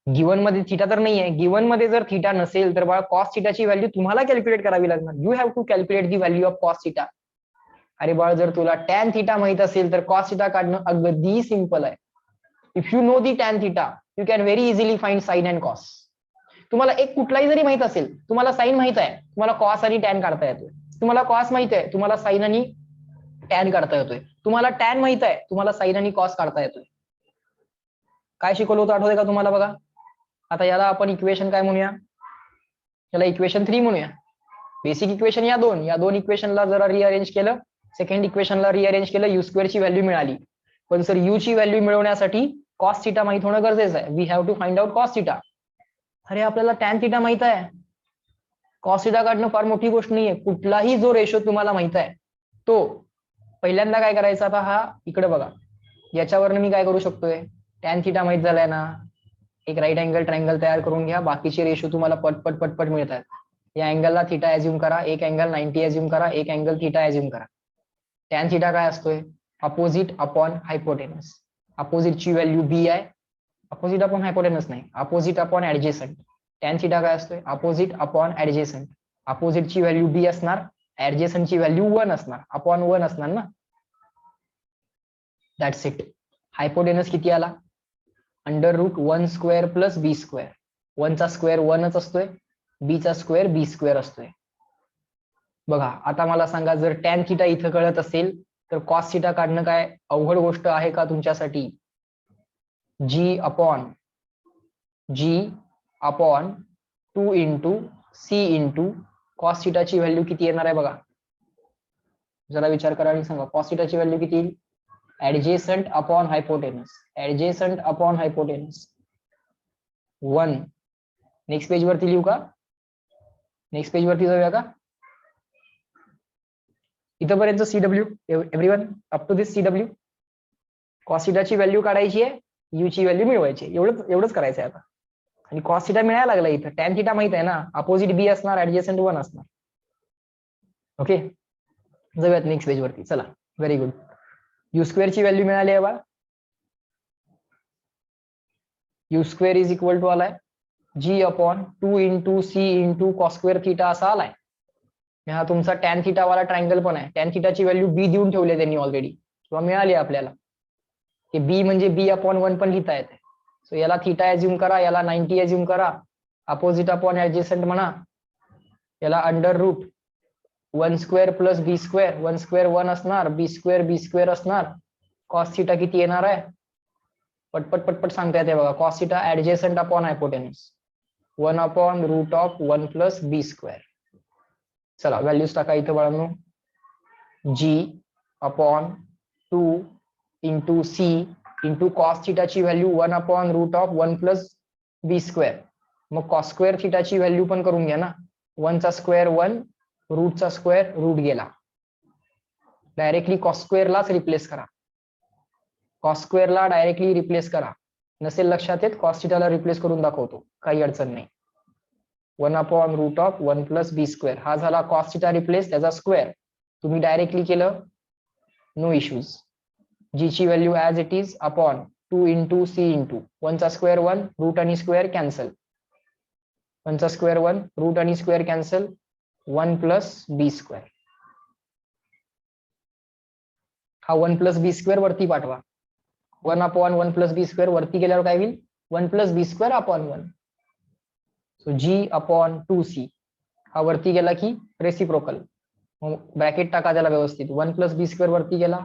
गिवन मध्ये थिटा तर नाहीये, गिवन मध्ये जर थिटा नसेल तर बाळा कॉस थिटाची व्हॅल्यू तुम्हाला कॅल्क्युलेट करावी लागणार, you have to calculate the value of cos theta. अरे बाळ जर तुला टॅन थिटा माहित असेल तर कॉस थिटा काढणं अगदी सिंपल आहे. If you know the tan theta you can very easily find sine and cos. तुम्हाला एक कुठलाही जरी माहित असेल, तुम्हाला साइन माहित आहे, तुम्हाला कॉस आणि टॅन काढता येतोय, तुम्हाला कॉस माहित आहे, तुम्हाला साइन आणि टॅन काढता येतोय, तुम्हाला टॅन माहित आहे, तुम्हाला साइन आणि कॉस काढता येतोय. काय शिकवलं होतं आठवतंय का तुम्हाला बघा. आता याला आपण इक्वेशन काय म्हणूया, याला इक्वेशन 3 म्हणूया. बेसिक इक्वेशन या दोन इक्वेशनला जरा रिअरेंज केलं, सेकंड इक्वेशनला रिअरेंज केलं, यू स्क्वेअरची व्हॅल्यू मिळाली. पण सर यू ची व्हॅल्यू मिळवण्यासाठी कॉस थिटा माहित होणं गरजेचं आहे. We have to find out cos theta. अरे आपल्याला टॅन थिटा माहित आहे, कॉस थिटा काढणं फार मोठी गोष्ट नाहीये. कुठलाही जो रेशो तुम्हाला माहित आहे तो पहिल्यांदा काय करायचा, आता हा इकडे बघा, याच्यावरनं मी काय करू शकतोय, टॅन थिटा माहित झालाय ना, एक राईट अँगल ट्रायंगल तयार करून घ्या, बाकीचे रेशो तुम्हाला पटपट पटपट मिळतात. या अँगलला थिटा ऍज्युम करा, एक अँगल 90 ऍज्युम करा, एक अँगल थिटा ऍज्युम करा. टॅन थिटा काय असतोय, अपोजिट अपॉन हायपोटेनस. अपोजिटची व्हॅल्यू बी आहे, अपोजिट अपॉन हायपोटेनस नाही, opposite upon adjacent. Tan theta काय असतोय, अपोजिट अपॉन ऍडजेसंट. अपोजिटची व्हॅल्यू बी असणार, ऍडजेसंटची व्हॅल्यू 1 असणार, अपॉन 1 असणार ना. That's it. हायपोटेनस किती आला, अंडर रूट 1 स्क्वेअर प्लस बी स्क्वेअर. 1 चा स्क्वेअर 1च असतोय, बी चा स्क्वेअर बी स्क्वेअर असतोय. बघा आता मला सांगा, जर टॅन थिटा इथं कळत असेल तर कॉस थिटा काढणं काय अवघड गोष्ट आहे का तुमच्यासाठी. G upon 2 into C into cos थिटाची व्हॅल्यू किती येणार आहे बघा, जरा विचार करा आणि सांगा. कॉस थिटाची व्हॅल्यू किती येईल, adjacent upon hypotenuse, adjacent upon hypotenuse 1. Next page वरती लिहू का, नेक्स्ट पेज वरती जाऊया का, इथपर्यंत CW everyone, up to this CW. Cos थिटाची व्हॅल्यू काढायची आहे, यू ची व्हॅल्यू मिळवायची, एवढंच करायचं आहे आता. आणि कॉस थिटा मिळायला लागला इथं, टॅन थिटा माहित आहे ना, अपोजिट बी असणार, ऍडजेसंट 1 असणार. ओके, जाऊयात नेक्स्ट पेज वरती, चला. Very good. यू स्क्वेअरची व्हॅल्यू मिळाली आहे बा, u square is equal to आलाय g upon 2 into C into cos square theta असा आलाय. हा तुमचा टॅन थिटा वाला ट्रायंगल पण आहे, टॅन थिटाची व्हॅल्यू बी देऊन ठेवली त्यांनी ऑलरेडी, किंवा मिळाली आपल्याला. की बी म्हणजे बी अपॉन 1 पण लिहिता येते. सो याला थिटा ऍज्युम करा, याला 90 ऍज्युम करा, अपोजिट अपॉन ऍडजेसंट म्हणा, याला अंडर रूट 1 स्क्वेअर प्लस बी स्क्वेअर, 1 स्क्वेअर 1 असणार, बी स्क्वेअर असणार. कॉस थिटा किती येणार आहे, पटपट पटपट सांगता येते बघा. Cos theta adjacent upon hypotenuse 1 upon root of 1 plus B square. चला व्हॅल्यूज टाका इथं बाळांनो. G upon 2 into C into cos थिटाची value 1 upon root of 1 plus B square. मग कॉस स्क्वेअर थिटाची व्हॅल्यू पण करून घ्या ना, 1 चा स्क्वेअर 1, रूटचा स्क्वेअर रूट गेला, डायरेक्टली कॉस स्क्वेअरलाच रिप्लेस करा, कॉस स्क्वेअरला डायरेक्टली रिप्लेस करा. नसेल लक्षात येत, कॉस थिटाला रिप्लेस करून दाखवतो, काही अडचण नाही. 1 upon root of 1 plus B square, हा झाला कॉस थिटा रिप्लेस, त्याचा स्क्वेअर. तुम्ही डायरेक्टली केलं, नो इश्यूज. जी ची value as it is upon 2 into C into 1 चा स्क्वेअर 1, रूट आणि स्क्वेअर कॅन्सल, 1 चा स्क्वेअर 1, रूट आणि स्क्वेअर कॅन्सल, 1 प्लस बी स्क्वेअर. हा 1 प्लस बी स्क्वेअर वरती पाठवा, 1 अपॉन 1 प्लस बी स्क्वेअर वरती गेल्यावर काय होईल, 1 प्लस बी स्क्वेअर अपॉन 1. सो जी अपॉन 2 सी हा वरती गेला की रेसिप्रोकल, ब्रॅकेट टाका त्याला व्यवस्थित. 1 + b² वरती गेला,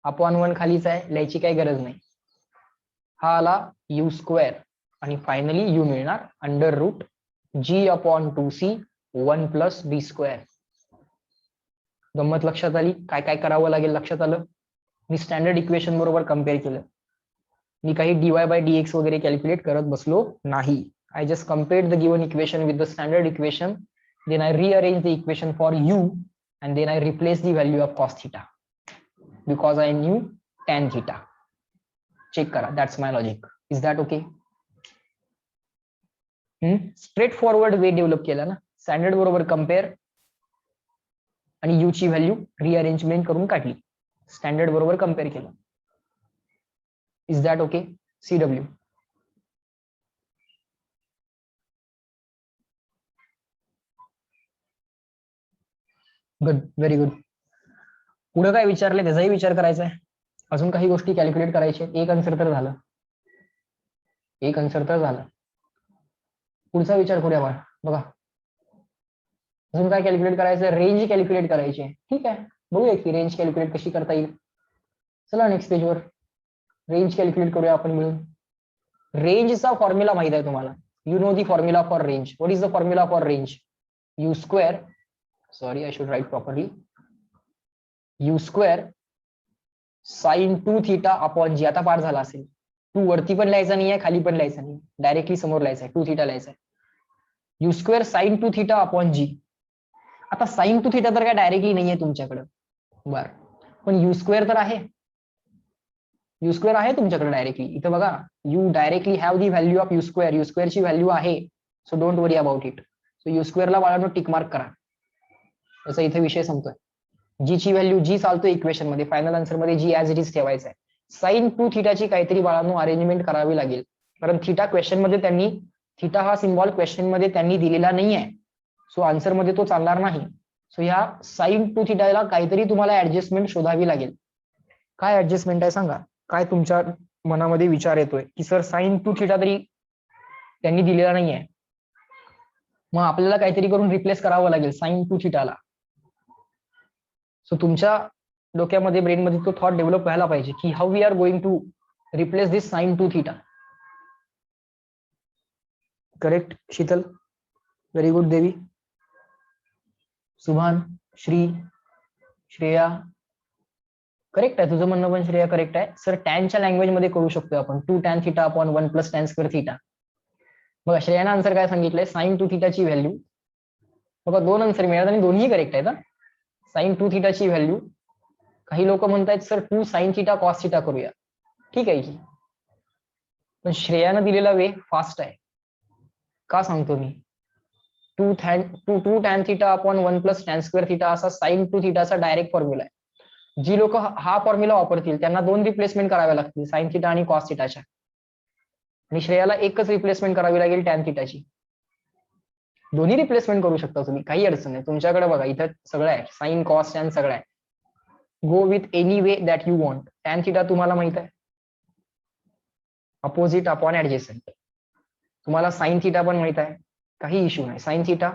अपॉन 1 खालीच आहे, लिहायची काही गरज नाही. हा आला u² आणि फायनली u मिळणार √g/2c 1 + b². गंमत लक्षात आली? काय काय करावं लागेल लक्षात आलं? मी स्टँडर्ड इक्वेशन बरोबर कम्पेअर केलं. मी काही dy/dx वगैरे कॅल्क्युलेट करत बसलो नाही. I just compared the given equation with the standard equation, then I rearranged the equation for u and then I replaced the value of cos theta because I knew tan theta. Check kara, that's my logic. Is that okay? Straight forward way develop केला ना, standard बरोबर compare आणि u ची value rearrangement करून काढली, standard बरोबर compare केलं. Is that okay? CW. Good, very good. पुढे काय विचारले त्याचाही विचार करायचा आहे. अजून काही गोष्टी कॅल्क्युलेट करायच्या. एक आन्सर तर झालं, एक आन्सर तर झालं. पुढचा विचार करूया बघा. अजून काय कॅल्क्युलेट करायचं? रेंज कॅल्क्युलेट करायची आहे. ठीक आहे, बघूया की रेंज कॅल्क्युलेट कशी करता येईल. चला नेक्स्ट पेजवर रेंज कॅल्क्युलेट करूया आपण मिळून. रेंजचा फॉर्म्युला माहित आहे तुम्हाला. You know the formula for range. What is the formula for range? u², sorry I should write properly, u² sin 2θ/g. आता पाठ झाला असेल. 2 वरती पण लिहायचा नाहीये, खाली पण लिहायचा नाही, डायरेक्टली समोर लिहायचा आहे, 2θ लिहायचा आहे. u² sin 2θ/g. आता sin 2θ तर काय डायरेक्टली नाहीये तुमच्याकडे, बर, पण u² तर आहे. u² आहे तुमच्याकडे डायरेक्टली. इथं बघा, you directly have the value of u². u² ची व्हॅल्यू आहे, so don't worry about it. So u² ला बाळांनो टिक मार्क करा. त्याचा इथे विषय संपतोय. जी ची व्हॅल्यू, जी चालतोय इक्वेशन मध्ये, फायनल आन्सर मध्ये जी ऍज इट इज ठेवायचं आहे. sin 2θ ची काहीतरी बाळांनो अरेंजमेंट करावी लागेल, कारण थिटा क्वेश्चन मध्ये त्यांनी, थिटा हा सिम्बॉल क्वेश्चन मध्ये त्यांनी दिलेला नाही आहे, सो आन्सर मध्ये तो चालणार नाही. सो ह्या sin 2θ ला काहीतरी तुम्हाला ऍडजस्टमेंट शोधावी लागेल. काय ऍडजस्टमेंट आहे सांगा? काय तुमच्या मनामध्ये विचार येतोय की सर sin 2θ तरी त्यांनी दिलेला नाहीये, मग आपल्याला काहीतरी करून रिप्लेस करावं लागेल sin 2θ ला. सो तुमच्या डोक्यामध्ये, ब्रेनमध्ये तो थॉट डेव्हलप व्हायला पाहिजे की how we are going to replace this sin 2θ. Correct Sheetal? Very good Devi. Subhan, Shri, Shreya, correct आहे तुझं म्हणणं पण श्रेया, करेक्ट आहे. सर टॅनच्या लँग्वेज मध्ये करू शकतो आपण 2 tan θ/1 + tan² θ. बघा श्रेयानं आन्सर काय सांगितलंय? sin 2θ ची व्हॅल्यू, बघा 2 आन्सर मिळाले आणि दोन्ही करेक्ट आहेत. sin 2θ ची व्हॅल्यू, काही लोक म्हणतायत सर 2 sin θ cos θ करूया, ठीक आहे की, पण श्रेयानं दिलेला वे फास्ट आहे. का सांगतो मी? 2 tan θ/1 + tan² θ असा sin 2θ चा डायरेक्ट फॉर्म्युला आहे. जी लोक हा फॉर्म्युला वापरतील त्यांना 2 रिप्लेसमेंट कराव्या लागतील, sin θ आणि cos θ च्या, आणि श्रेयाला एकच रिप्लेसमेंट करावी लागेल tan θ ची. दोन्ही रिप्लेसमेंट करू शकता तुम्ही, काही अडचण नाही. तुमच्याकडे बघा इथं सगळं आहे, साइन कॉस टॅन सगळं आहे. Go with any way that you want. Tan theta तुम्हाला माहित आहे, अपोजिट अपॉन ऍडजेसंट. तुम्हाला साइन थिटा पण माहित आहे, काही इश्यू नाही. Sine theta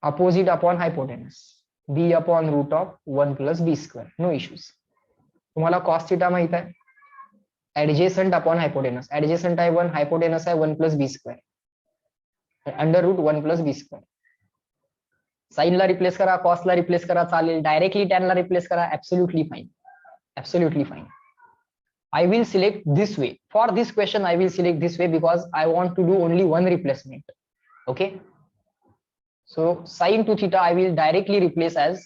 opposite upon hypotenuse, b/√1 + b², no issues. तुम्हाला कॉस थिटा माहित आहे, ऍडजेसंट अपॉन हायपोटेनस, ऍडजेसंट आहे 1, हायपोटेनस आहे 1 + b², √1 + b². साइन ला रिप्लेस करा, कॉस ला रिप्लेस करा, चालेल. डायरेक्टली टॅन ला रिप्लेस करा, absolutely fine, absolutely fine. I will select this way. For this question, I will select this way because I want to do only one replacement. Okay. So sin 2θ I will directly replace as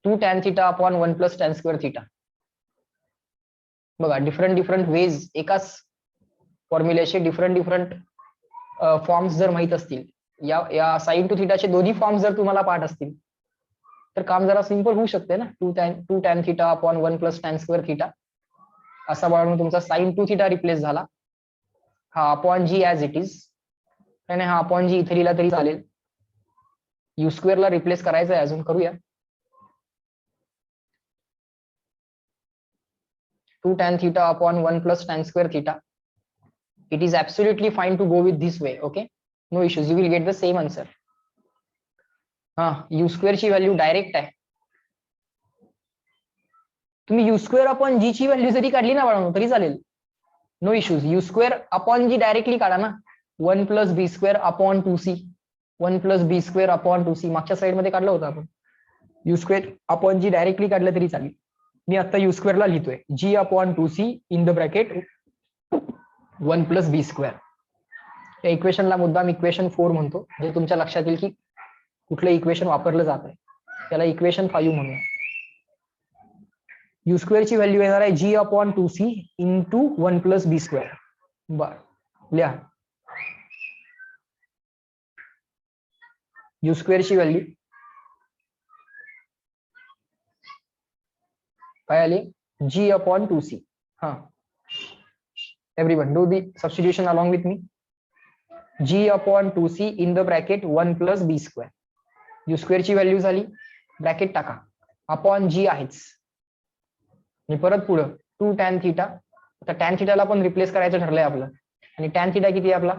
2 tan θ/1 + tan²θ. बघा different ways, एकाच फॉर्म्युलेचे different forms जर माहित असतील, या sin 2θ चे दोन्ही forms जर तुम्हाला पाठ असतील तर काम जरा सिंपल होऊ शकते ना. 2 tan θ/1 + tan²θ असा म्हणून तुमचा sin 2θ रिप्लेस झाला. हा upon G as it is, आणि हा अपॉन जी इथे लिहिला तरी चालेल. u² ला रिप्लेस करायचं आहे, अजून करूया. 2 tan θ/1 + tan²θ. It is absolutely fine to go with this way. Okay, no issues, you will get the same answer. हा यू स्क्वेअर ची व्हॅल्यू डायरेक्ट आहे. तुम्ही यू स्क्वेअर अपॉन जी ची व्हॅल्यू जरी काढली ना बाळांनो तरी चालेल, no issues. U square upon G directly काढा ना, 1 + b² upon 2c, 1 + b² upon 2c मागच्या स्लाइड मध्ये काढलं होतं आपण. U square upon G directly काढलं तरी चालेल. मी आता यू स्क्वेअरला लिहितोय g upon 2c in the bracket 1 + b². या इक्वेशनला मुद्दाम इक्वेशन 4 म्हणतो, म्हणजे तुमच्या लक्षात येईल की कुठलं इक्वेशन वापरलं जात आहे. त्याला इक्वेशन 5 म्हणूया. यू स्क्वेअर ची व्हॅल्यू येणार आहे g upon 2c into 1 + b². बर लिहा. यू स्क्वेअर ची व्हॅल्यू काय आली, g अपॉन 2c. हा everyone do the substitution along with me. g upon 2c in the bracket 1 + b². You square ची व्हॅल्यू झाली, ब्रॅकेट टाका, अपॉन g आहेच, आणि परत पुढं 2 tan θ. आता tan θ ला पण रिप्लेस करायचं ठरलंय आपलं, आणि tan θ किती आहे आपला,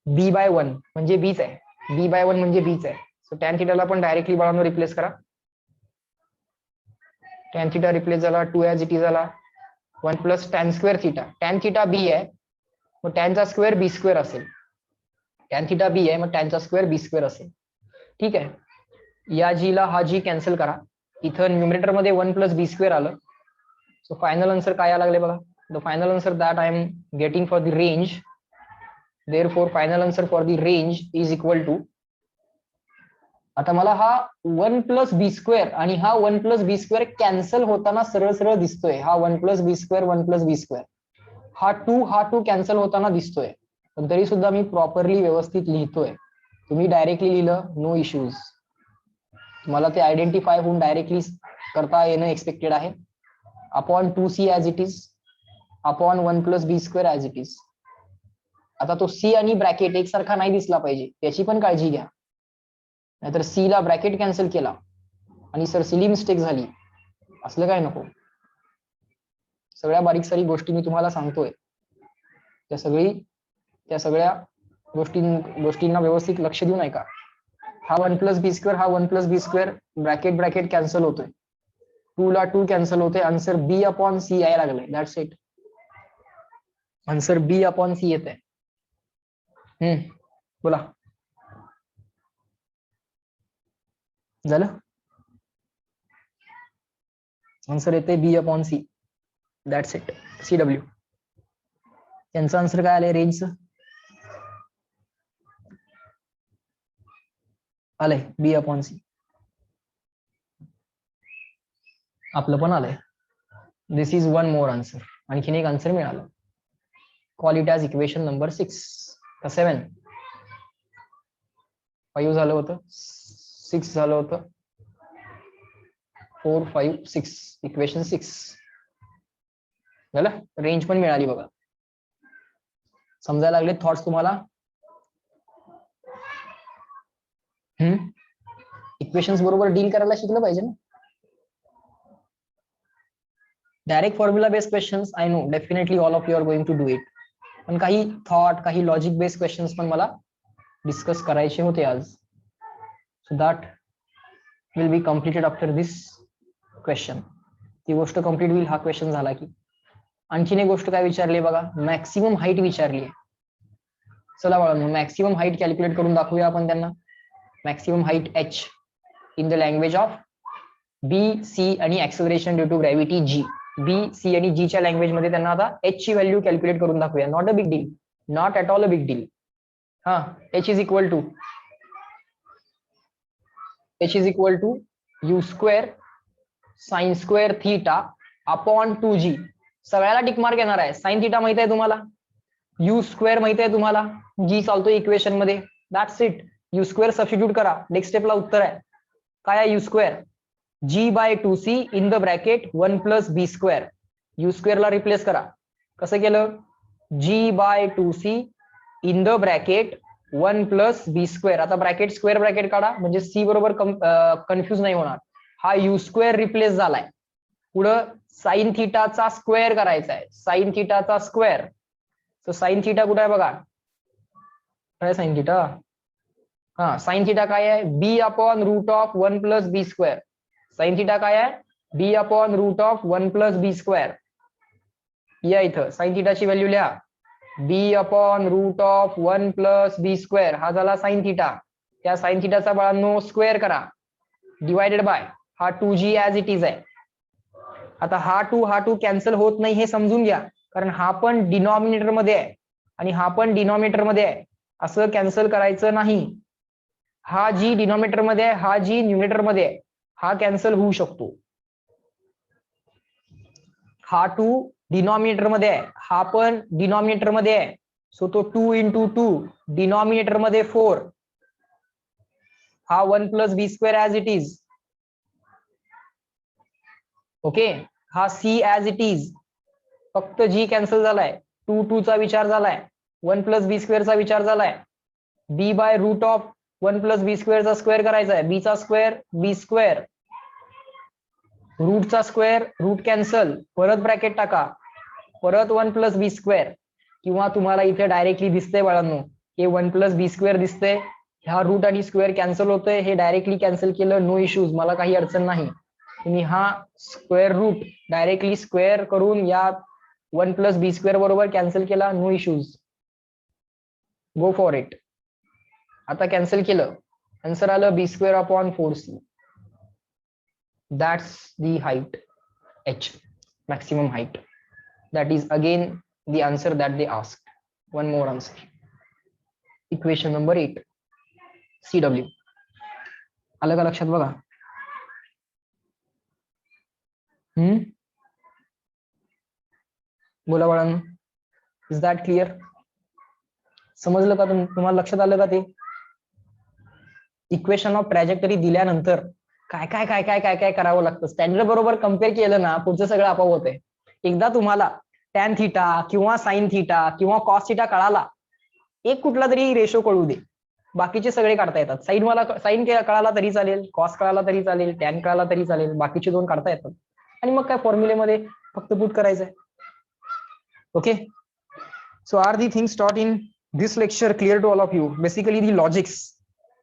b/1 म्हणजे बीच आहे, b/1 म्हणजे बीच आहे. सो tan θ ला पण डायरेक्टली बाळांनो रिप्लेस करा. tan θ रिप्लेस झाला, 2 ॲज इट इज झाला, 1 + tan² θ. tan θ b आहे, मग tan चा स्क्वेअर b² असेल. tan θ b आहे, मग tan चा स्क्वेअर b² असेल. ठीक आहे, या g ला हा g कॅन्सल करा. इथं न्यूमरेटर मध्ये 1 + b² आलं. सो फायनल आन्सर काय यायला लागले बघा, the final answer that I am getting for the range, therefore final answer for the range is equal to. आता मला हा 1 + b² आणि हा 1 + b² कॅन्सल होताना सरळ सरळ दिसतोय. हा 1 + b², 1 + b², हा 2 कॅन्सल होताना दिसतोय, पण तरी सुद्धा मी प्रॉपरली व्यवस्थित लिहितोय. तुम्ही डायरेक्टली लिहिलं, नो इश्यूज. तुम्हाला ते आयडेंटिफाय होऊन डायरेक्टली करता येणं एक्सपेक्टेड आहे. Upon 2c as it is, upon 1 + b² as it is. आता तो c आणि ब्रॅकेट एकसारखा नाही दिसला पाहिजे, त्याची पण काळजी घ्या. नाहीतर c ला ब्रॅकेट कॅन्सल केला आणि सर सिली मिस्टेक झाली, असलं काय नको. सगळ्या बारीक सारीक गोष्टी मी तुम्हाला सांगतोय, त्या सगळ्या गोष्टींना व्यवस्थित लक्ष देऊन ऐका. हा 1 + b², हा 1 + b², ब्रॅकेट कॅन्सल होतोय, 2 ला 2 कॅन्सल होते. आन्सर b/c यायला लागलंय. That's it. आन्सर b/c येत आहे. बोला, झालं. आन्सर येते b/c. That's it. CW. त्यांचं आन्सर काय आलंय, रेंजचं आलंय b/c. आपलं पण आलंय. दिस इज 1 मोर आन्सर. आणखीन एक आन्सर मिळालं. Call it as equation number 6 का 7. 5 झालं होतं, 6 झालं होतं, 4 5 6, इक्वेशन 6 झालं. रेंज पण मिळाली बघा. समजायला लागले थॉट्स तुम्हाला. इक्वेशन्स बरोबर डील करायला शिकलं पाहिजे ना. Direct formula based questions, I know definitely all of you are going to do it, पण काही थॉट, काही लॉजिक बेस्ड क्वेश्चन्स पण मला डिस्कस करायचे होते आज. So that will B completed after this question. ती गोष्ट कम्प्लीट होईल हा क्वेश्चन झाला की. आणखीन एक गोष्ट काय विचारली बघा, मॅक्सिमम हाईट विचारली आहे. चला बाळांनो, मॅक्सिमम हाईट कॅल्क्युलेट करून दाखवूया आपण त्यांना. Maximum height h in the language of b, c आणि acceleration due to gravity g. b, c आणि g च्या लँग्वेज मध्ये त्यांना आता h ची व्हॅल्यू कॅल्क्युलेट करून दाखवूया. Not a big deal, not at all a big deal. हा, h is equal to u² sin² θ upon 2g. सगळ्याला टिक मार्क येणार आहे. साइन θ माहित आहे तुम्हाला, u² माहित आहे तुम्हाला, g चालतोय इक्वेशन मध्ये. That's it. u² सबस्टिट्यूट करा, नेक्स्ट स्टेपला उत्तर आहे. काय आहे u², g/2c in the bracket 1 + b². u² ला रिप्लेस करा. कसं केलं, g/2c in the bracket 1 + b². आता ब्रॅकेट स्क्वेअर ब्रॅकेट काढा, म्हणजे c बरोबर कन्फ्युज नाही होणार. हा u² रिप्लेस झालाय, पुढं साइन θ चा स्क्वेअर करायचा आहे. साइन θ चा स्क्वेअर. तर साइन θ कुठे आहे बघा, काय साइन θ, हा साइन थिटा काय आहे b upon root of 1 plus B square. Sine theta काय आहे b upon root of 1 plus B square. या इथं साइन थिटाची व्हॅल्यू लिहा b upon root of 1 plus B square. हा झाला साइन थिटा. त्या साइन थिटाचा बाळांनो स्क्वेअर करा डिवायडेड बाय हा 2g ऍज इट इज आहे. आता हा 2 कॅन्सल होत नाही हे समजून घ्या, कारण हा पण डिनॉमिनेटर मध्ये आहे आणि हा पण डिनॉमिनेटर मध्ये आहे. असं कॅन्सल करायचं नाही. हा जी डिनॉमिनेटर मध्ये आहे हा जी न्यूमरेटर मध्ये आहे हा कॅन्सल होऊ शकतो. हा 2 डिनॉमिनेटर मध्ये आहे हा पण डिनॉमिनेटर मध्ये आहे. सो तो 2 इंटू 2 डिनॉमिनेटर मध्ये 4. हा 1 plus B square as it is. Okay हा सी ऍज इट इज. फक्त जी कॅन्सल झालाय 2 चा विचार झालाय 1 प्लस बी स्क्वेअरचा विचार झालाय. B by root of 1 plus b स्क्वेअरचा स्क्वेअर करायचा आहे. बी चा स्क्वेअर बी स्क्वेअर रूटचा स्क्वेअर रूट कॅन्सल परत ब्रॅकेट टाका परत 1 प्लस बी स्क्वेअर. किंवा तुम्हाला इथे डायरेक्टली दिसतंय बाळांनो हे 1 प्लस बी स्क्वेअर दिसतंय. ह्या रूट आणि स्क्वेअर कॅन्सल होतंय हे डायरेक्टली कॅन्सल केलं नो इश्यूज मला काही अडचण नाही. तुम्ही हा स्क्वेअर रूट डायरेक्टली स्क्वेअर करून या 1 प्लस बी स्क्वेअर बरोबर कॅन्सल केला no issues. Go for it. आता कॅन्सल केलं आन्सर आलं b square upon 4c. That's the height h, maximum height. That is again the answer that they asked. One more answer. Equation number 8 CW. आलं का लक्षात बघा. बोला बाळांनो is that clear. समजलं का तुम्हाला लक्षात आलं का ते. इक्वेशन ऑफ ट्रॅजेक्टरी दिल्यानंतर काय काय काय काय काय काय करावं लागतं. स्टँडर्ड बरोबर कम्पेअर केलं ना पुढचं सगळं आपोआप होतंय. एकदा तुम्हाला टॅन थिटा किंवा साइन थिटा किंवा कॉस थिटा कळाला एक कुठला तरी रेशो कळू दे बाकीचे सगळे काढता येतात. साइन कळाला तरी चालेल कॉस कळाला तरी चालेल टॅन कळाला तरी चालेल बाकीचे दोन काढता येतात आणि मग काय फॉर्म्युलेमध्ये फक्त पुट करायचंय. Okay so are the things taught in this lecture clear to all of you. Basically the logics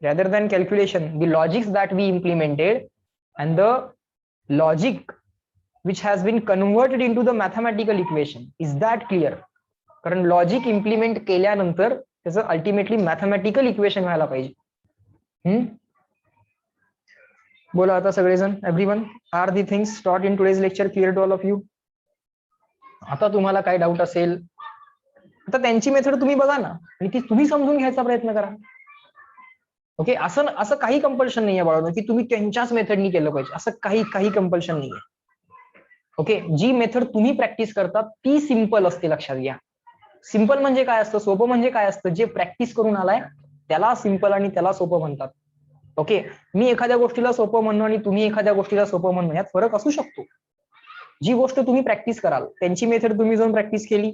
rather than calculation, the logics that we implemented and the logic which has been converted into the mathematical equation. Is that clear? कारण logic implement केल्यानंतर त्याचं ultimately mathematical equation व्हायला पाहिजे. बोला आता सगळेजण everyone are the things taught in today's lecture clear to all of you. आता तुम्हाला काय डाऊट असेल आता त्यांची मेथड तुम्ही बघा ना आणि ती तुम्ही समजून घ्यायचा प्रयत्न करा. ओके असं काही कंपल्शन नाहीये बाळांनो की तुम्ही त्यांच्याच मेथडनी केलं पाहिजे असं काही कंपल्शन नाहीये. ओके जी मेथड तुम्ही प्रॅक्टिस करता ती सिंपल असते लक्षात घ्या. सिंपल म्हणजे काय असतं सोपं म्हणजे काय असतं जे प्रॅक्टिस करून आलाय त्याला सिंपल आणि त्याला सोपं म्हणतात. ओके मी एखाद्या गोष्टीला सोपं म्हणणं आणि तुम्ही एखाद्या गोष्टीला सोपं म्हणणं यात फरक असू शकतो. जी गोष्ट तुम्ही प्रॅक्टिस कराल त्यांची मेथड तुम्ही जाऊन प्रॅक्टिस केली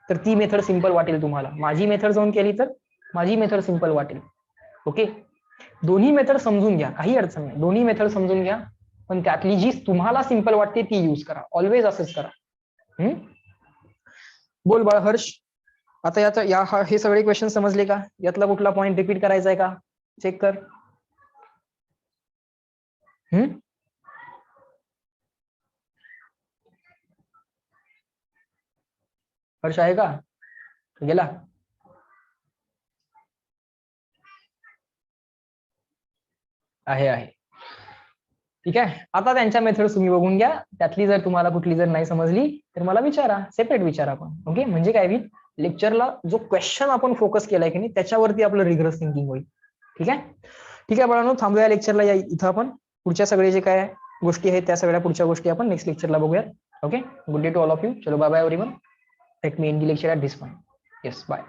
तर ती मेथड सिंपल वाटेल तुम्हाला. माझी मेथड जाऊन केली तर माझी मेथड सिंपल वाटेल. ओके दोन्ही मेथड समजून घ्या काही अडचण नाही. दोन्ही मेथड समजून घ्या पण त्यातली जी तुम्हाला सिंपल वाटते ती यूज करा. ऑलवेज असंच करा. बोल बाळ हर्ष आता हे सगळे क्वेश्चन समजले का. यातला कुठला पॉइंट रिपीट करायचा आहे का चेक कर. हर्ष आहे का गेला. आहे ठीक आहे. आता त्यांच्या मेथड तुम्ही बघून घ्या त्यातली जर तुम्हाला कुठली जर नाही समजली तर मला विचारा सेपरेट विचारा आपण. ओके म्हणजे काय होईल लेक्चरला जो क्वेश्चन आपण फोकस केलाय की नाही त्याच्यावरती आपलं रिग्रेस थिंकिंग होईल. ठीक आहे बाळांनो थांबूया लेक्चरला या इथं आपण पुढच्या सगळे जे काय गोष्टी आहेत त्या सगळ्या पुढच्या गोष्टी आपण नेक्स्ट लेक्चरला बघूयात. Okay good day to all of you. चलो bye bye everyone. Let me end the lecture at this point. Yes bye.